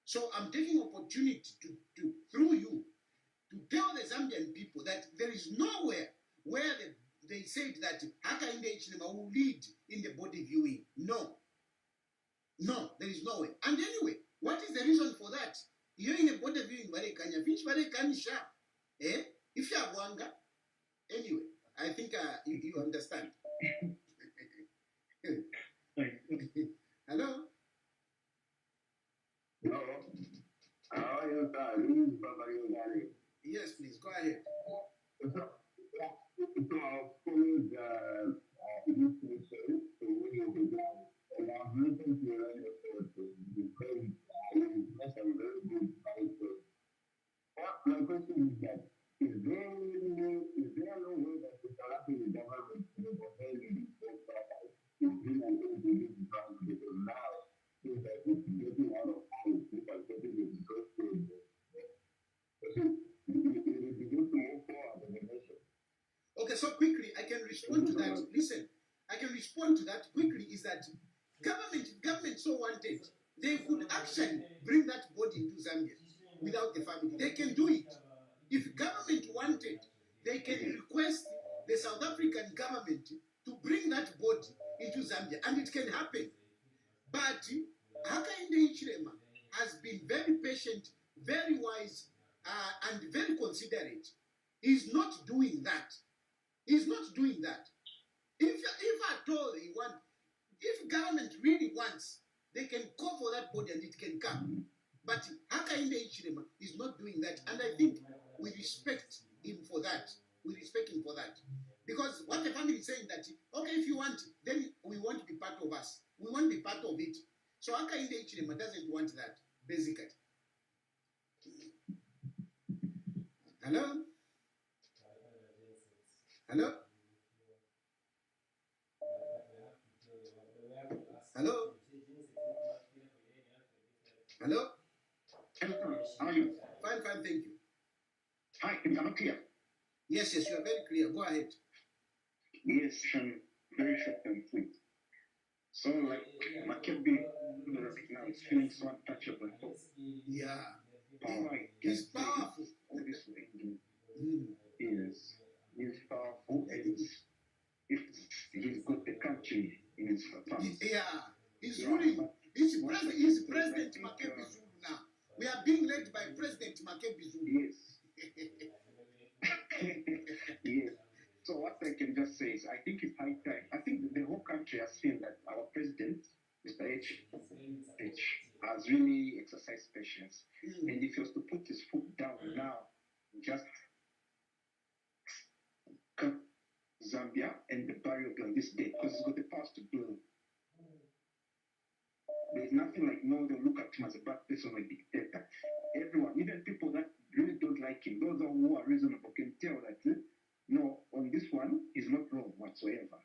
So I'm taking opportunity to through you to tell the Zambian people that there is nowhere where they said that Hakainde Hichilema will lead in the body viewing. No, there is nowhere. And anyway, what is the reason for that? You're in a body viewing, if you have wanga, anyway, I think you understand. Hello? No. How are you, sir? Yes, please, go ahead. So I'll follow the initiation, so we will be done. And I've listened to your because that's a very good answer. My question is that, is there no way that the South African government can prevent this process? Because now, things that it's getting out of hand, people are getting the disgusting. It begins to move forward as a nation. Okay, so quickly, I can respond to that. Listen, I can respond to that quickly. Is that government so wanted they could actually bring that body into Zambia without the family. They can do it. If government wanted, they can request the South African government to bring that body into Zambia, and it can happen. But Hakainde Hichilema has been very patient, very wise, and very considerate. He's not doing that. He's not doing that. If at all they want, if government really wants, they can call for that body and it can come. But Hakainde Hichilema is not doing that, and I think we respect him for that. We respect him for that. Because what the family is saying that, okay, if you want, then we want to be part of us. We want to be part of it. So Hakainde Hichilema doesn't want that, basically. Hello? Hello? Hello? Hello? How are you? Fine, thank you. Hi, am I clear? Yes, you are very clear. Go ahead. Yes, very short and sweet. So, like, Makebi, now is feeling so untouchable. Yeah. Power. He's powerful. All this way. Yes. He's powerful. And he's got the country in his hands. Yeah. He's ruling. He's President Makebi Zulu now. We are being led by President Makebi Zulu. Yes. Yes. So what I can just say is, I think it's high time. I think the whole country has seen that our president, Mr. H, has really exercised patience. And if he was to put his foot down now, just cut Zambia and the barrier on this day, because he's got the powers to do it. There's nothing like, no, they'll look at him as a bad person or a dictator. Everyone, even people that really don't like him, those who are reasonable, can tell that, no, on this one, he's not wrong whatsoever.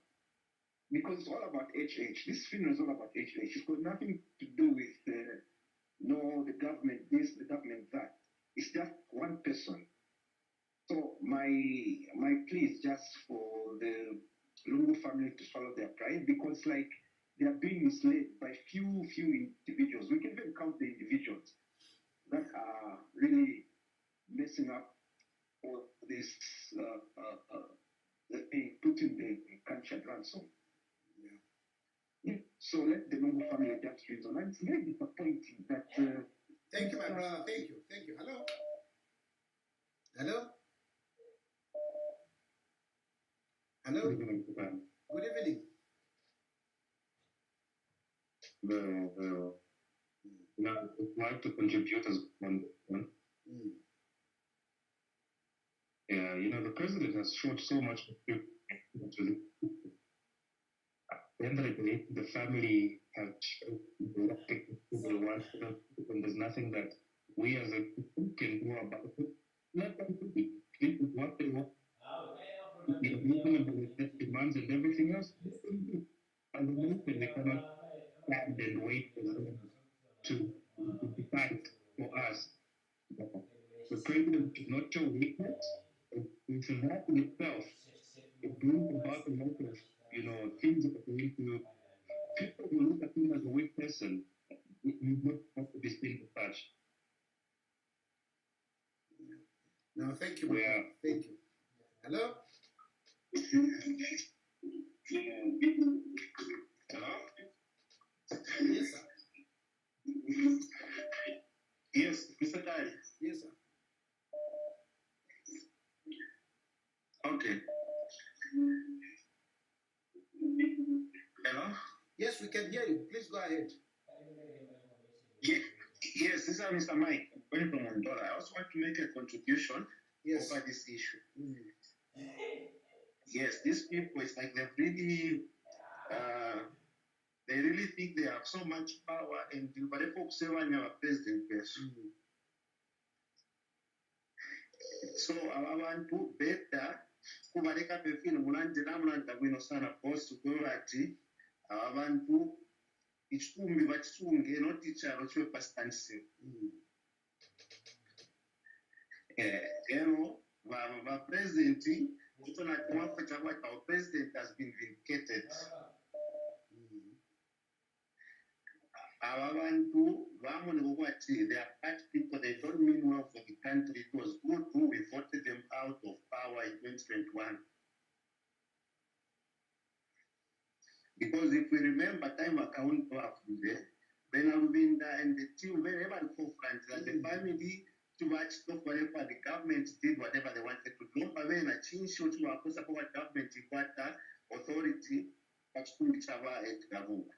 Because it's all about HH. This film is all about HH. It's got nothing to do with, the government this, the government that. It's just one person. So my plea is just for the Lungu family to swallow their pride, because, like, they are being misled by few individuals. We can even count the individuals that are really messing up all this, putting the country at ransom. Yeah. So let the Lungu family just reason. And it's very disappointing that. Thank you, my brother. Thank you. Hello? Hello? Hello? Good evening. Good evening. Now, I'd like to contribute as one. Yeah, the president has showed so much. At the end of the day, the family have shown the one, and there's nothing that we as a people can do about it. Let them do it. This is what they want. The reasonable demands and everything else. And the moment they cannot stand and wait for them to decide for us. The president should not show weakness. It should not in itself. It brings about a lot of, things that are going to. People will look at him as a weak person. We not want to be seen as such. No, thank you. Yeah. Thank you. Hello? Hello? Yes, sir. Yes, Mr. Dai. Yes, sir. Okay. Hello? Yes, we can hear you. Please go ahead. Yes, this is Mr. Mike. I'm calling from Mondola. I also want to make a contribution over this issue. Yes, these people, it's like they really think they have so much power, and but they folks say when you're a president, so I want to better. Kubaleka pefino mulanda bwino sana post kurati abantu ichumbi bachitunge not icharo chwe pastanse va president utona kwa Chagwa, our president has been vindicated. Abantu, they are bad people, they don't mean well for the country. It was good who we voted them out of power in 2021. Because if we remember time account of Benavinda and the team, wherever the forefront, the family to watch stuff, whatever the government did, whatever they wanted to do. But when I change to a support government, authority, but Chagwa Edgar Lungu.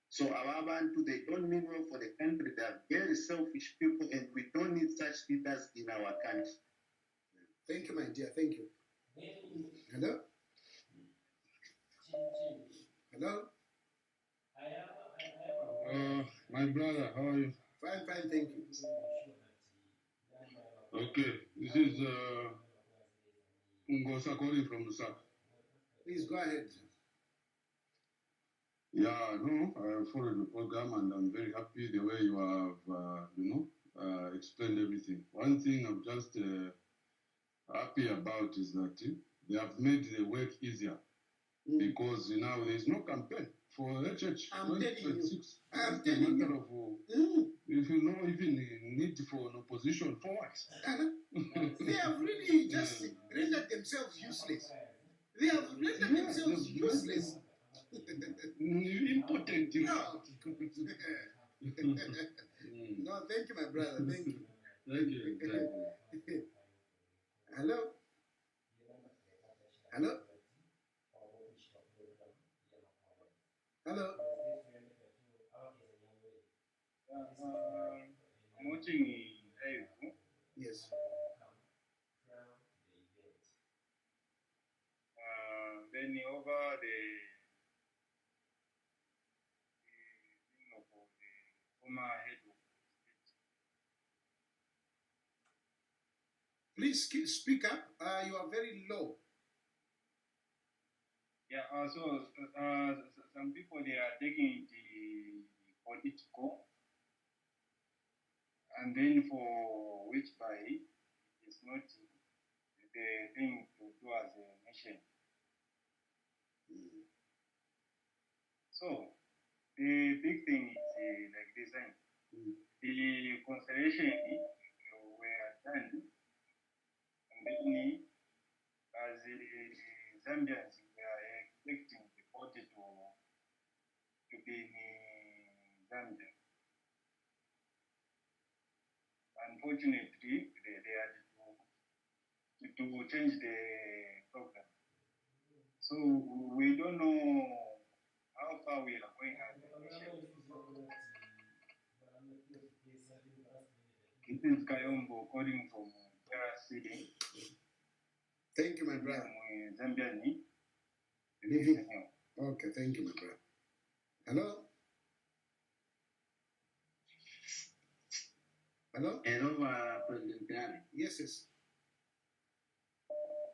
So our Bantu, they don't mean well for the country. They are very selfish people, and we don't need such leaders in our country. Thank you, my dear. Thank you. Hello? Hello? My brother, how are you? Fine, fine, thank you. Okay, this is Ngosa calling from the south. Please go ahead. Yeah, no, I have followed the program and I'm very happy the way you have, explained everything. One thing I'm just happy about is that they have made the work easier because now there's no campaign for HH 2026. I'm telling you. If you know even the need for an opposition, for what? They have really just rendered themselves useless. They have rendered themselves useless. Important. No. No, thank you, my brother. Thank you. Thank you. Hello? Hello? Hello? I'm watching live. Yes. Then over the thing of the former head of state. Please speak up. You are very low. Yeah, some people, they are taking the political, and then for which by it's not the thing to do as a nation. So the big thing is like this thing. The constellation were done, and then as the Zambians were expecting the body to be in Zambia. Unfortunately, they had to change the program. So we don't know how far we are going as a nation. This is Kayombo calling from City. Thank you, my brother. Zambia. Okay, thank you, my brother. Hello? Hello? Hello, President Gani. Yes, yes.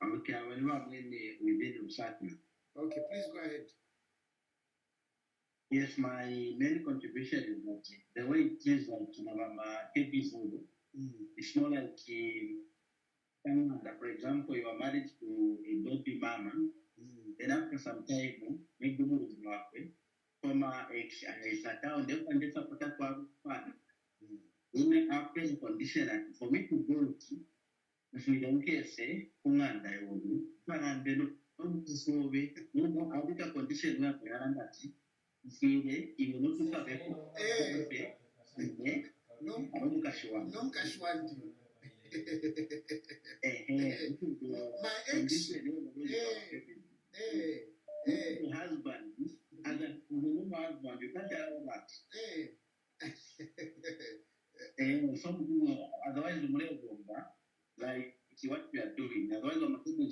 Okay, we did Okay, please go ahead. Yes, my main contribution is that the way it is like episode, it's not like for example, you are married to a baby mama, then after some time, maybe you move to former ex and it's a town, they can just put up one. Even after the condition that for me to go to, if we don't care, say, Kunganda, I will do, and then don't so we don't have a condition where we are not. See, you know, to have No Kashwandi. My ex. Husband, and then husband, you can't tell that. Some people, otherwise, like what we are doing. Otherwise, I'm thinking,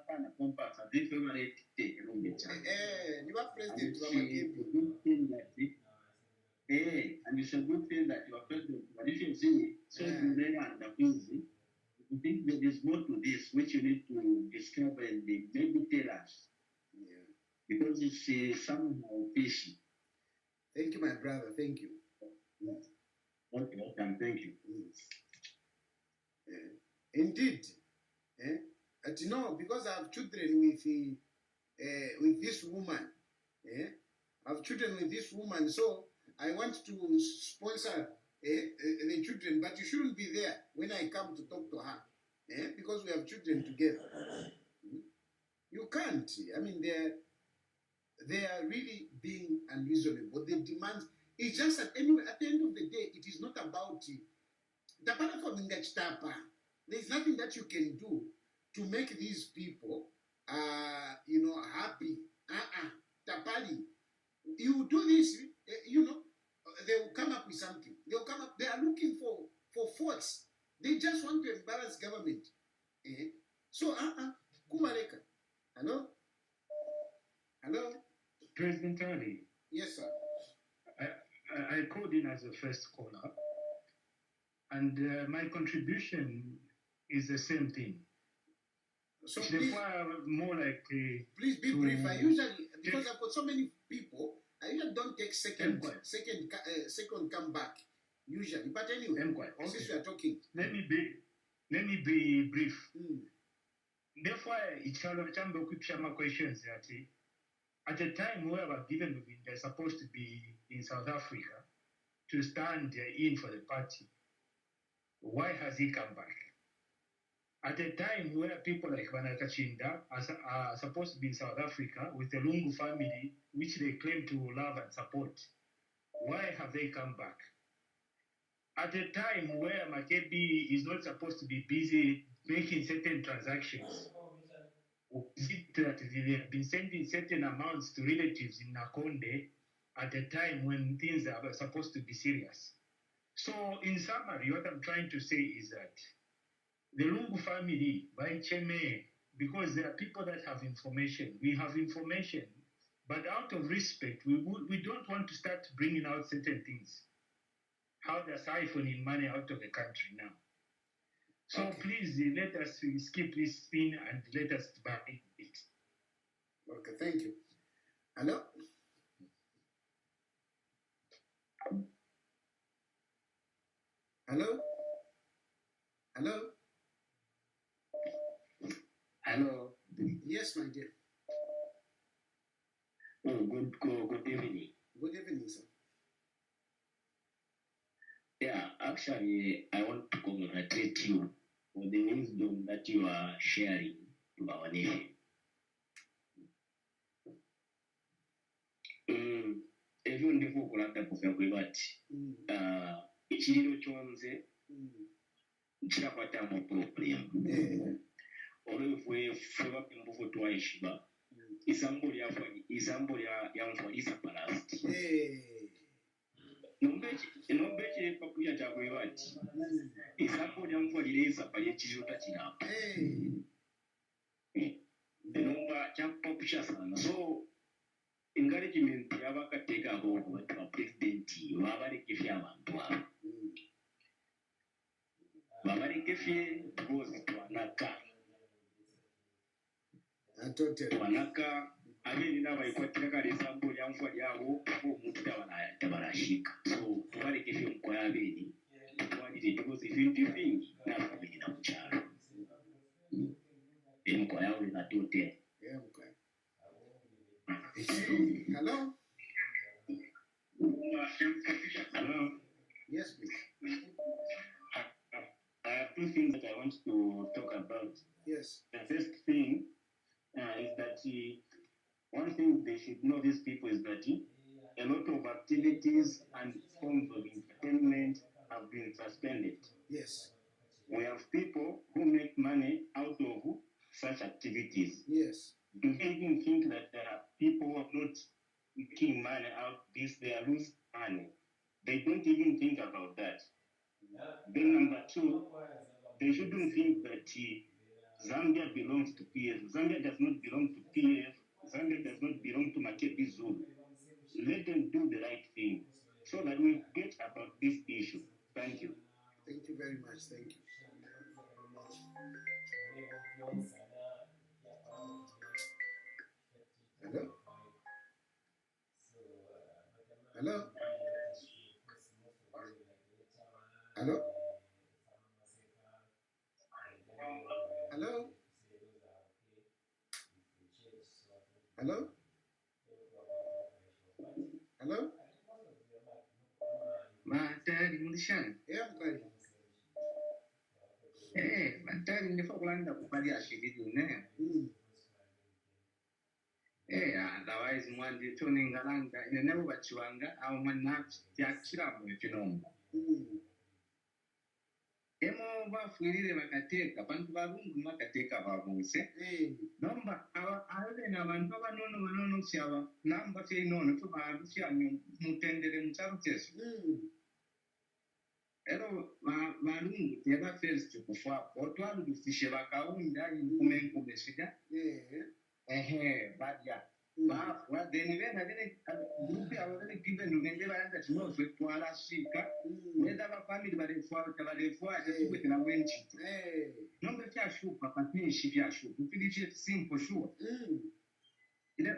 kind of compact, and they favorite take a little bit. You are president of and it's a good thing that you are president. But if you see so many and abusing, I think there is more to this which you need to discover and maybe tell us. Yeah. Because it's somehow fishy. Thank you, my brother. Thank you. Okay, welcome. Thank you. Indeed. But you know, because I have children with this woman, I have children with this woman, so I want to sponsor the children, but you shouldn't be there when I come to talk to her, because we have children together. You can't. I mean, they are really being unreasonable. They demand. It's just that anyway, at the end of the day, it is not about there's nothing that you can do to make these people, happy. Tapali. You do this, they will come up with something. They are looking for faults. They just want to embarrass government. So, Kumareka. Hello? Hello? President Ali. Yes, sir. I called in as a first caller, and my contribution is the same thing. So please, more like please be brief. I usually, because I've got so many people, I usually don't take second come back. Usually, but anyway, since we are talking, let me be brief. Therefore, it's all of time my questions that at the time we were given, they're supposed to be in South Africa to stand in for the party. Why has he come back? At a time where people like Vanakachinda are supposed to be in South Africa with the Lungu family, which they claim to love and support, why have they come back? At a time where Makebi is not supposed to be busy making certain transactions, is it that they have been sending certain amounts to relatives in Nakonde at a time when things are supposed to be serious? So, in summary, what I'm trying to say is that the Lungu family, by Cheme, because there are people that have information, we have information, but out of respect, we don't want to start bringing out certain things. How they're siphoning money out of the country now. So please let us skip this thing and let us buy it. Okay, thank you. Hello? Hello? Hello? Hello. Yes, my dear. Oh, good evening. Good evening, sir. Yeah, actually, I want to congratulate you for the wisdom that you are sharing to our nation. Even before kulanda kufyakwebati, ichiro chonze, chirakwata mu problem. Olwe fwe mbufu twaishiba, isambo lya mfalisa palasti. Nombeche pakuya chakwebati, isambo lya mfalisa pali chiro tachirapa. Nomba chapakusha sana. So, encouragement yabakateka aho abantu ba president babarekefya abantu abo. Babarekefye because twanaka. Twanaka abiri n'abayikwatira kale sambo lya mfwa lyabo omuntu tabarashika. So tubarekefye mukwa abiri. Twalire because ibintu bingi n'ababiri na mukyalo. Mukwa yawe na tote. Hello? Hello? Yes, please. I have two things that I want to talk about. Yes. The first thing is that one thing they should know, these people, is that a lot of activities and forms of entertainment have been suspended. Yes. We have people who make money out of such activities. Yes. Do they even think that there are people who are not making money out of this? They are losing money. They don't even think about that. Then number two, they shouldn't think that Zambia belongs to PF. Zambia does not belong to PF. Zambia does not belong to Makebi Zulu. Let them do the right thing so that we get about this issue. Thank you. Thank you very much. Thank you. Hello? Hello? Hello? Hello? Hello? Hello? Matali mulishana. Yeah, I'm ready. Matali ndifo kulanda kupali ashiriki ne. Otherwise mwandi toni ngalanga ine nebo bachiwanga au mwana yakira mu chinombo. Emo bafwirire bakateka bantu balungu makateka babuse. Nomba abe nabantu abanono syaba namba fye inono to bantu syanyu mutendere mutsaruteso. Ero balungu teba first kufa otwalu dufishe bakaunda inkume shida. Badia. What then group are given to that knows with Tuala Shika, whether a family by the four, just within a winch. Number Cashu, Papa Shipashu, to finish it simple sure. In a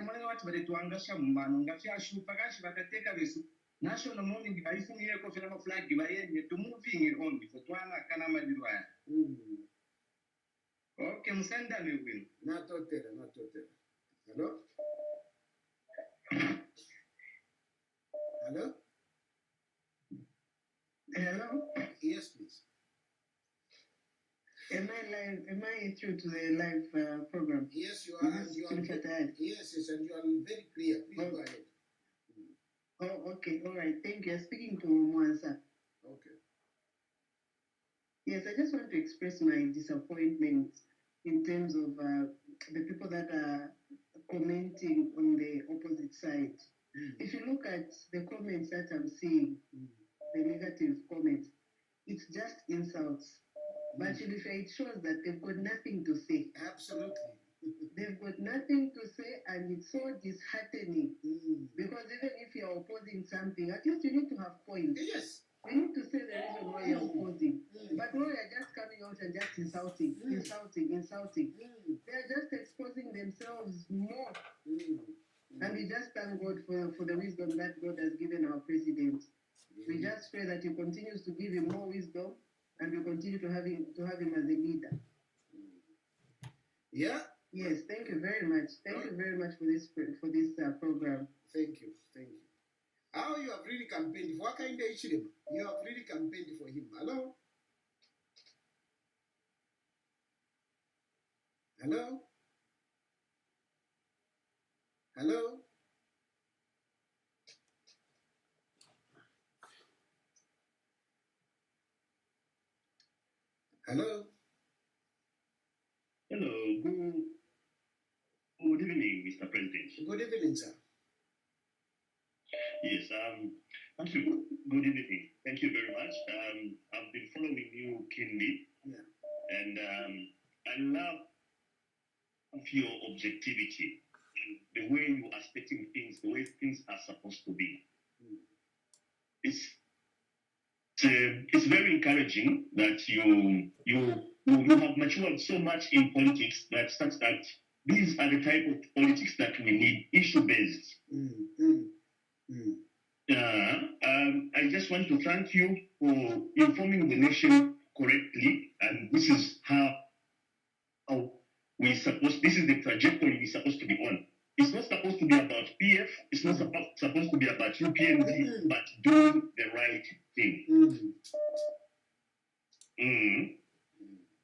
money what the Tuanga man, Gashu, Pagash, but I take a visit. National morning, I see me a coffee of flag, to moving it only for Tuana Kanama. Okay, Musenda will. Not hotel. Hello? Hello? Hello? Yes, please. Am I live? Am I through to the live program? Yes, you are. And you are yes, and you are very clear. Please go ahead. Oh, okay. All right. Thank you. I'm speaking to Mwansa. Okay. Yes, I just want to express my disappointment in terms of the people that are commenting on the opposite side. If you look at the comments that I'm seeing, the negative comments, it's just insults. But actually, it shows that they've got nothing to say. Absolutely. They've got nothing to say, and it's so disheartening. Because even if you're opposing something, at least you need to have points. Yes. You need to say the reason why you're opposing. But no, you're just coming out and just insulting. They're just exposing themselves more. And we just thank God for the wisdom that God has given our president. We just pray that He continues to give him more wisdom, and we continue to have him as a leader. Yeah. Yes. Thank you very much. Thank you very much for this program. Thank you. How you have really campaigned for kind of issue? You have really campaigned for him. Hello? Hello? Hello? Hello? Hello. Good evening, Mr. President. Good evening, sir. Yes, thank you. Good evening. Thank you very much. I've been following you keenly. Yeah. And I love your objectivity, the way you are stating things, the way things are supposed to be. It's very encouraging that you have matured so much in politics that such that these are the type of politics that we need, issue-based. I just want to thank you for informing the nation correctly, and this is this is the trajectory we're supposed to be on. It's not supposed to be about PF, it's not supposed to be about UPND, but doing the right thing.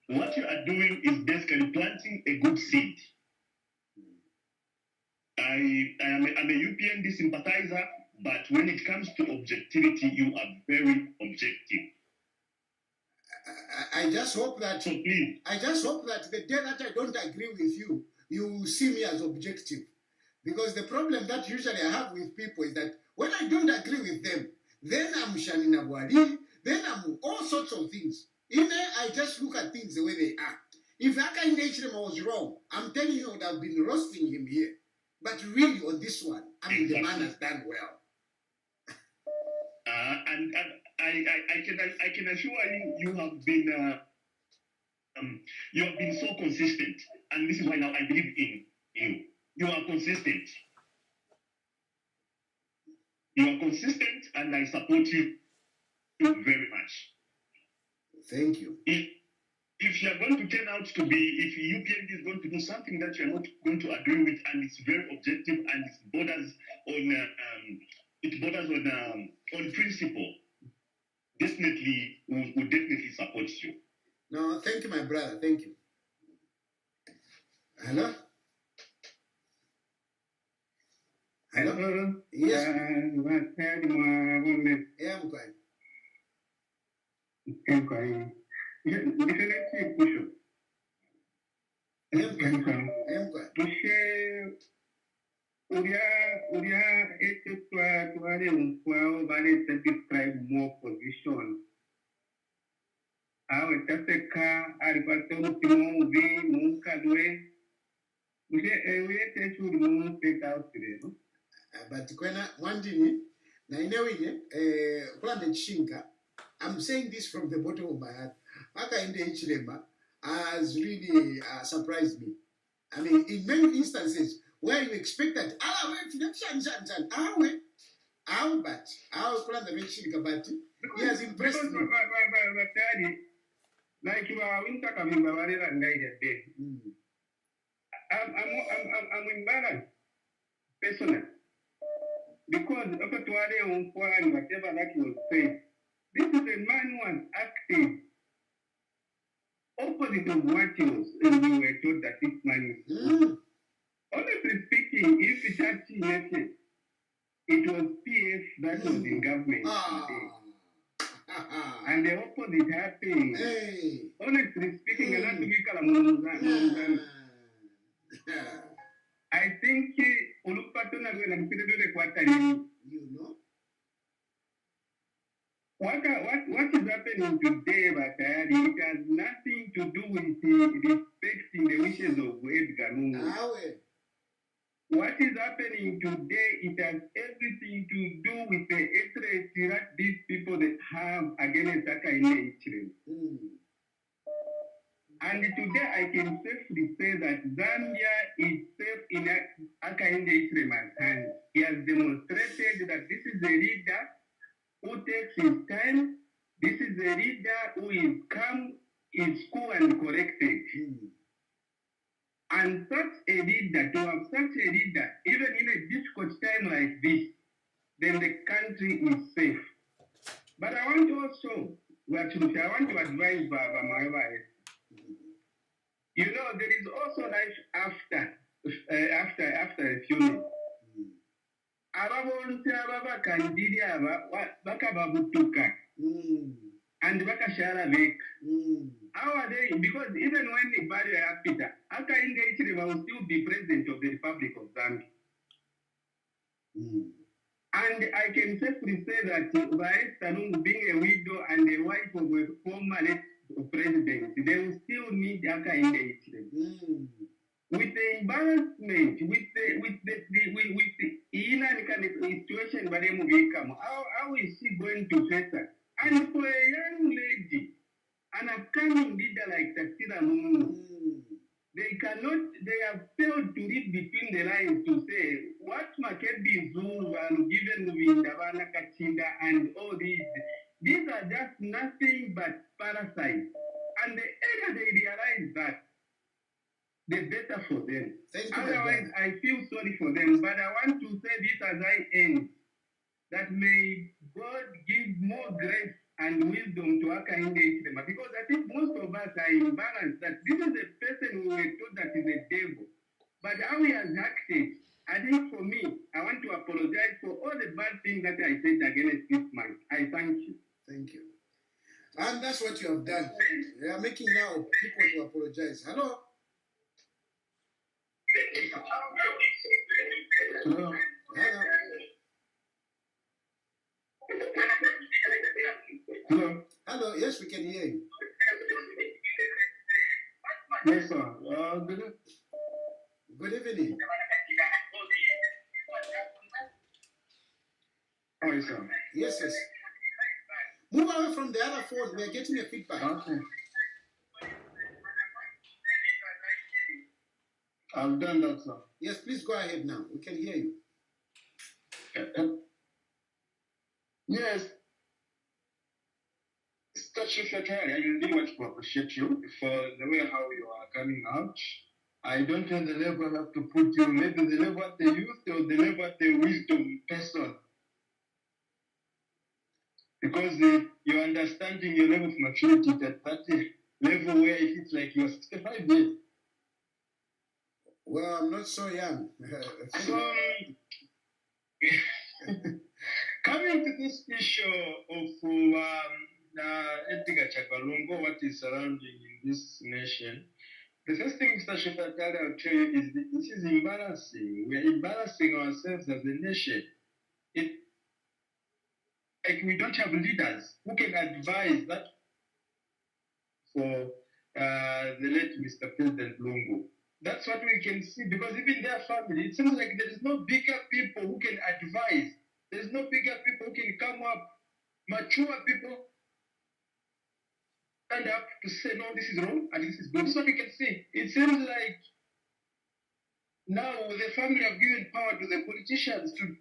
What you are doing is basically planting a good seed. I'm a UPND sympathizer, but when it comes to objectivity, you are very objective. I just hope that so please, I just hope that the day that I don't agree with you, you see me as objective. Because the problem that usually I have with people is that when I don't agree with them, then I'm Shanina Buhari, then I'm all sorts of things. I just look at things the way they are. If Aka Indechirema was wrong, I'm telling you, I would have been roasting him here. But really, on this one, the man has done well. And I can assure you, you have been so consistent, and this is why now I believe in you. You are consistent. You are consistent, and I support you very much. Thank you. if you're going to turn out to be, if UPND is going to do something that you're not going to agree with, and it's very objective and it borders on principle, definitely will definitely support you. No, thank you, my brother. Thank you. Hello? Hello? Yes. Yeah, I'm going. Describe more position. How it Africa, but one thing, I'm saying this from the bottom of my heart. Aka in the Ichilema has really surprised me. I mean, in many instances where you expect that, he has impressed me. Like you are winter coming, I'm embarrassed, personally, because whatever that was said, this is a man who was acting opposite of what he was, and we were told that this man is. Honestly speaking, if it had changed, it was PF that was in government today. And the opposite happened. Hey. Honestly speaking, I think you know what is happening today, but it has nothing to do with respecting the wishes of Edgar Lungu. What is happening today, it has everything to do with the hatred that these people that have against Akainde Ichirema. And today I can safely say that Zambia is safe in Akainde Ichirema's hands. He has demonstrated that this is a leader who takes his time. This is a leader who is calm, is cool and corrected. And such a leader, to have such a leader, even in a difficult time like this, then the country is safe. But I want to advise Baba Maiwa. You know, there is also life after a funeral. Ababonta kandidia bakababutuka and bakashara vek. How are they? Because even when the barrier Peter, Akainde Ichirema will still be president of the Republic of Zambia. And I can safely say that Vaesta Lungu being a widow and a wife of a former president, they will still need Akainde Ichirema. With the embarrassment, with the situation, how is she going to face her? And for a young lady, an upcoming leader like Edgar Lungu, they have failed to read between the lines to say what Makebi Zulu and given Windavana Kachinda and all these are just nothing but parasites. And the earlier they realize that, the better for them. Otherwise, I feel sorry for them. But I want to say this as I end, that may God give more grace and wisdom to Akainde Ichirema, because I think most of us are imbalanced, that this is a person who were told that is a devil. But how he has acted, I think for me, I want to apologize for all the bad things that I said against this man. I thank you. Thank you. And that's what you have done. You are making now people to apologize. Hello? Hello. Hello. Hello. Hello. Yes, we can hear you. Yes, sir. Good evening. Hi, sir. Yes. Move away from the other phone. We are getting a feedback. Okay. I've done that, sir. Yes, please go ahead now. We can hear you. Yes. Mr. Chief Secretary, I really want to appreciate you for the way how you are coming out. I don't know the level I have to put you, maybe the level of the youth or the level of the wisdom person. Because you're understanding your level of maturity at that level where it's like you're 65 years. Well, I'm not so young. So, coming to this issue of Edgar Lungu, what is surrounding in this nation, the first thing, Mr. Secretary, I'll tell you is this is embarrassing. We're embarrassing ourselves as a nation. Like we don't have leaders who can advise that for the late Mr. President Lungu. That's what we can see, because even their family, it seems like there is no bigger people who can advise. There is no bigger people who can come up, mature people, stand up to say, no, this is wrong and this is good. This is what we can see. It seems like now the family have given power to the politicians to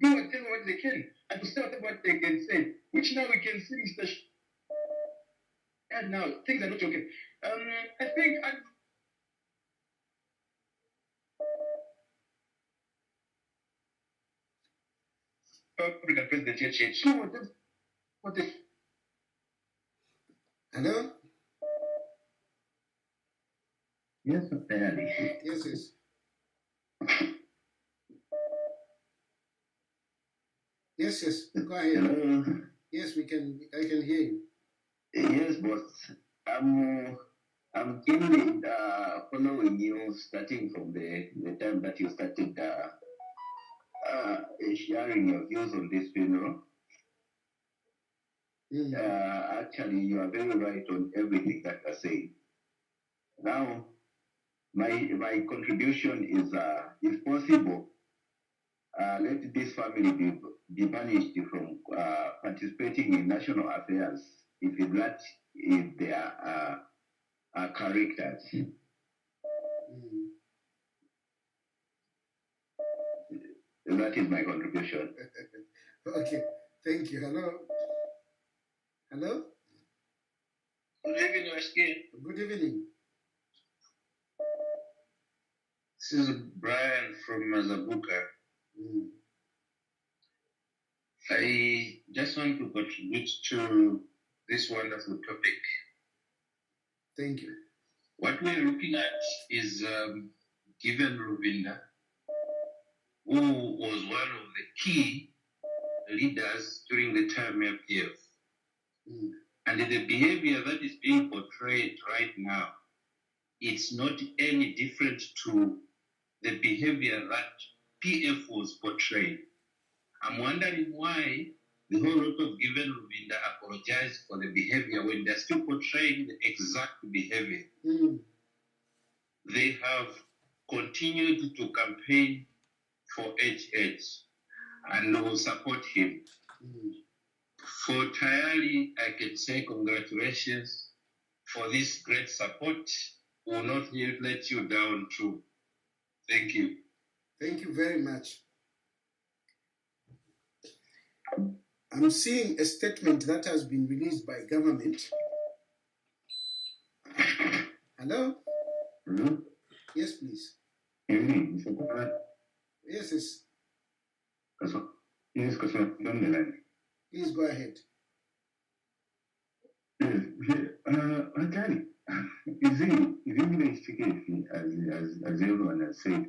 do whatever what they can and to say whatever what they can say, which now we can see, Mr. And now things are not okay. I think African president here. So what is Hello? yes, apparently. Yes, yes. Yes, yes. Go ahead. Hello. Yes, I can hear you. Yes, boss. I'm keenly following you, starting from the time that you started sharing your views on this funeral. Actually, you are very right on everything that you're saying. Now, my contribution is, if possible, let this family be banished from participating in national affairs if that is their characters. That is my contribution. Okay, thank you. Hello? Hello? Good evening, again. Good evening. This is Brian from Mazabuka. I just want to contribute to this wonderful topic. Thank you. What we're looking at is Given Ruvinda, who was one of the key leaders during the time of PF. And the behavior that is being portrayed right now, it's not any different to the behavior that PF was portraying. I'm wondering why the whole lot of Given Ruvinda apologized for the behavior when they're still portraying the exact behavior. They have continued to campaign for HH and will support him. For Tayali, I can say congratulations for this great support. We will not let you down too. Thank you. Thank you very much. I'm seeing a statement that has been released by government. Hello? Yes, please. Yes, yes. Please go ahead. As everyone has said,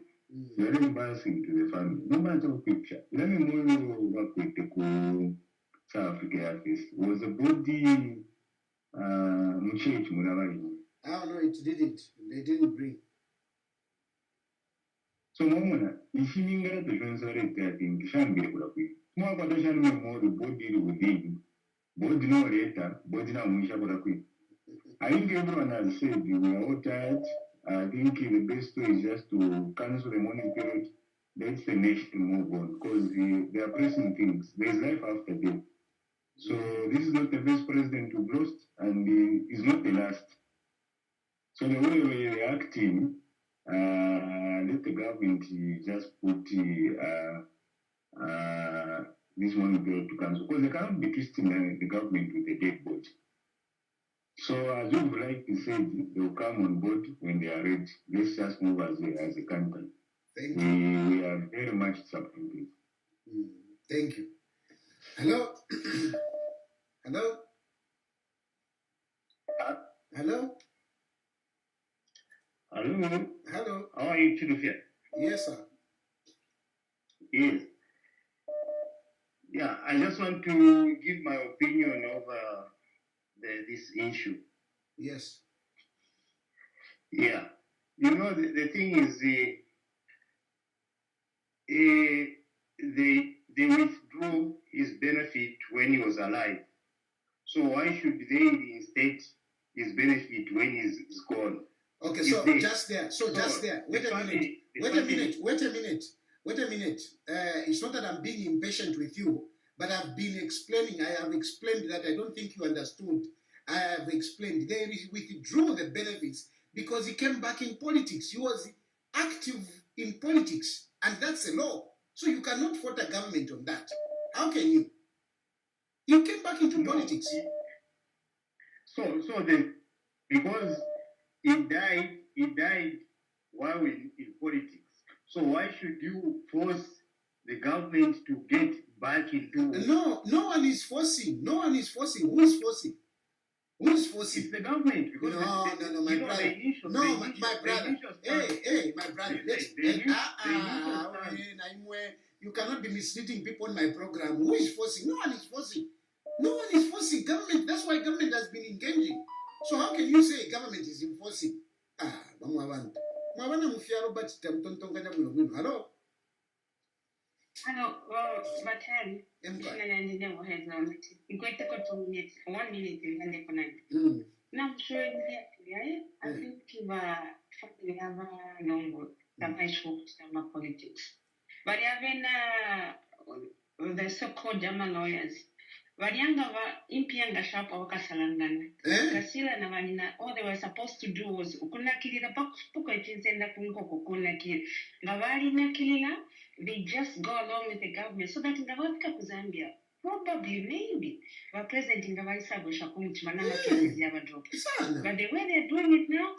very embarrassing to the family. No matter what picture. Let me move back with the South Africa office. Was the body Muchech Munavari? Oh no, it didn't. They didn't bring. So Momona, if you need to translate that in Shambhi, more potential more the body within. Body no later, body now Mushabaki. I think everyone has said we are all tired. I think the best way is just to cancel the morning period. Let's the next to move on because they are pressing things. There is life after death. So this is not the first president who lost, and is not the last. So the way we are reacting, let the government just put this one will go to council because they cannot be twisting the government with a dead body. So as you've rightly said, they will come on board when they are ready. Let's just move as a country. Thank you. We are very much supportive. Thank you. Hello? Hello? Hello? Hello. Hello? How are you, Chidufia? Yes, sir. Yes. Yeah, I just want to give my opinion over this issue. Yes. Yeah. You know, the thing is, they withdrew his benefit when he was alive. So why should they reinstate his benefit when he's gone? Okay, so just there. Wait a minute. It's not that I'm being impatient with you, but I've been explaining. I have explained that I don't think you understood. I have explained. They withdrew the benefits because he came back in politics. He was active in politics, and that's a law. So you cannot fault a government on that. How can you? You came back into politics. So because he died while in politics. So why should you force the government to get back into? No one is forcing. Who is forcing? It's the government. Because No, my brother. My brother. Hey, my brother. You cannot be misleading people on my program. Who is forcing? No one is forcing. Government. That's why government has been engaging. So how can you say government is enforcing? Hello? Batali. Now, sure, I think we have a long politics. But the so-called German lawyers. Varianga impianga sharp or kasalangana. Kasila navanina, all they were supposed to do was ukunakili the book send up ukunakil. Navarina kilila, they just go along with the government. So that in the World Cup Zambia, probably maybe the president in the vice shakum manana cases never drop. But the way they're doing it now,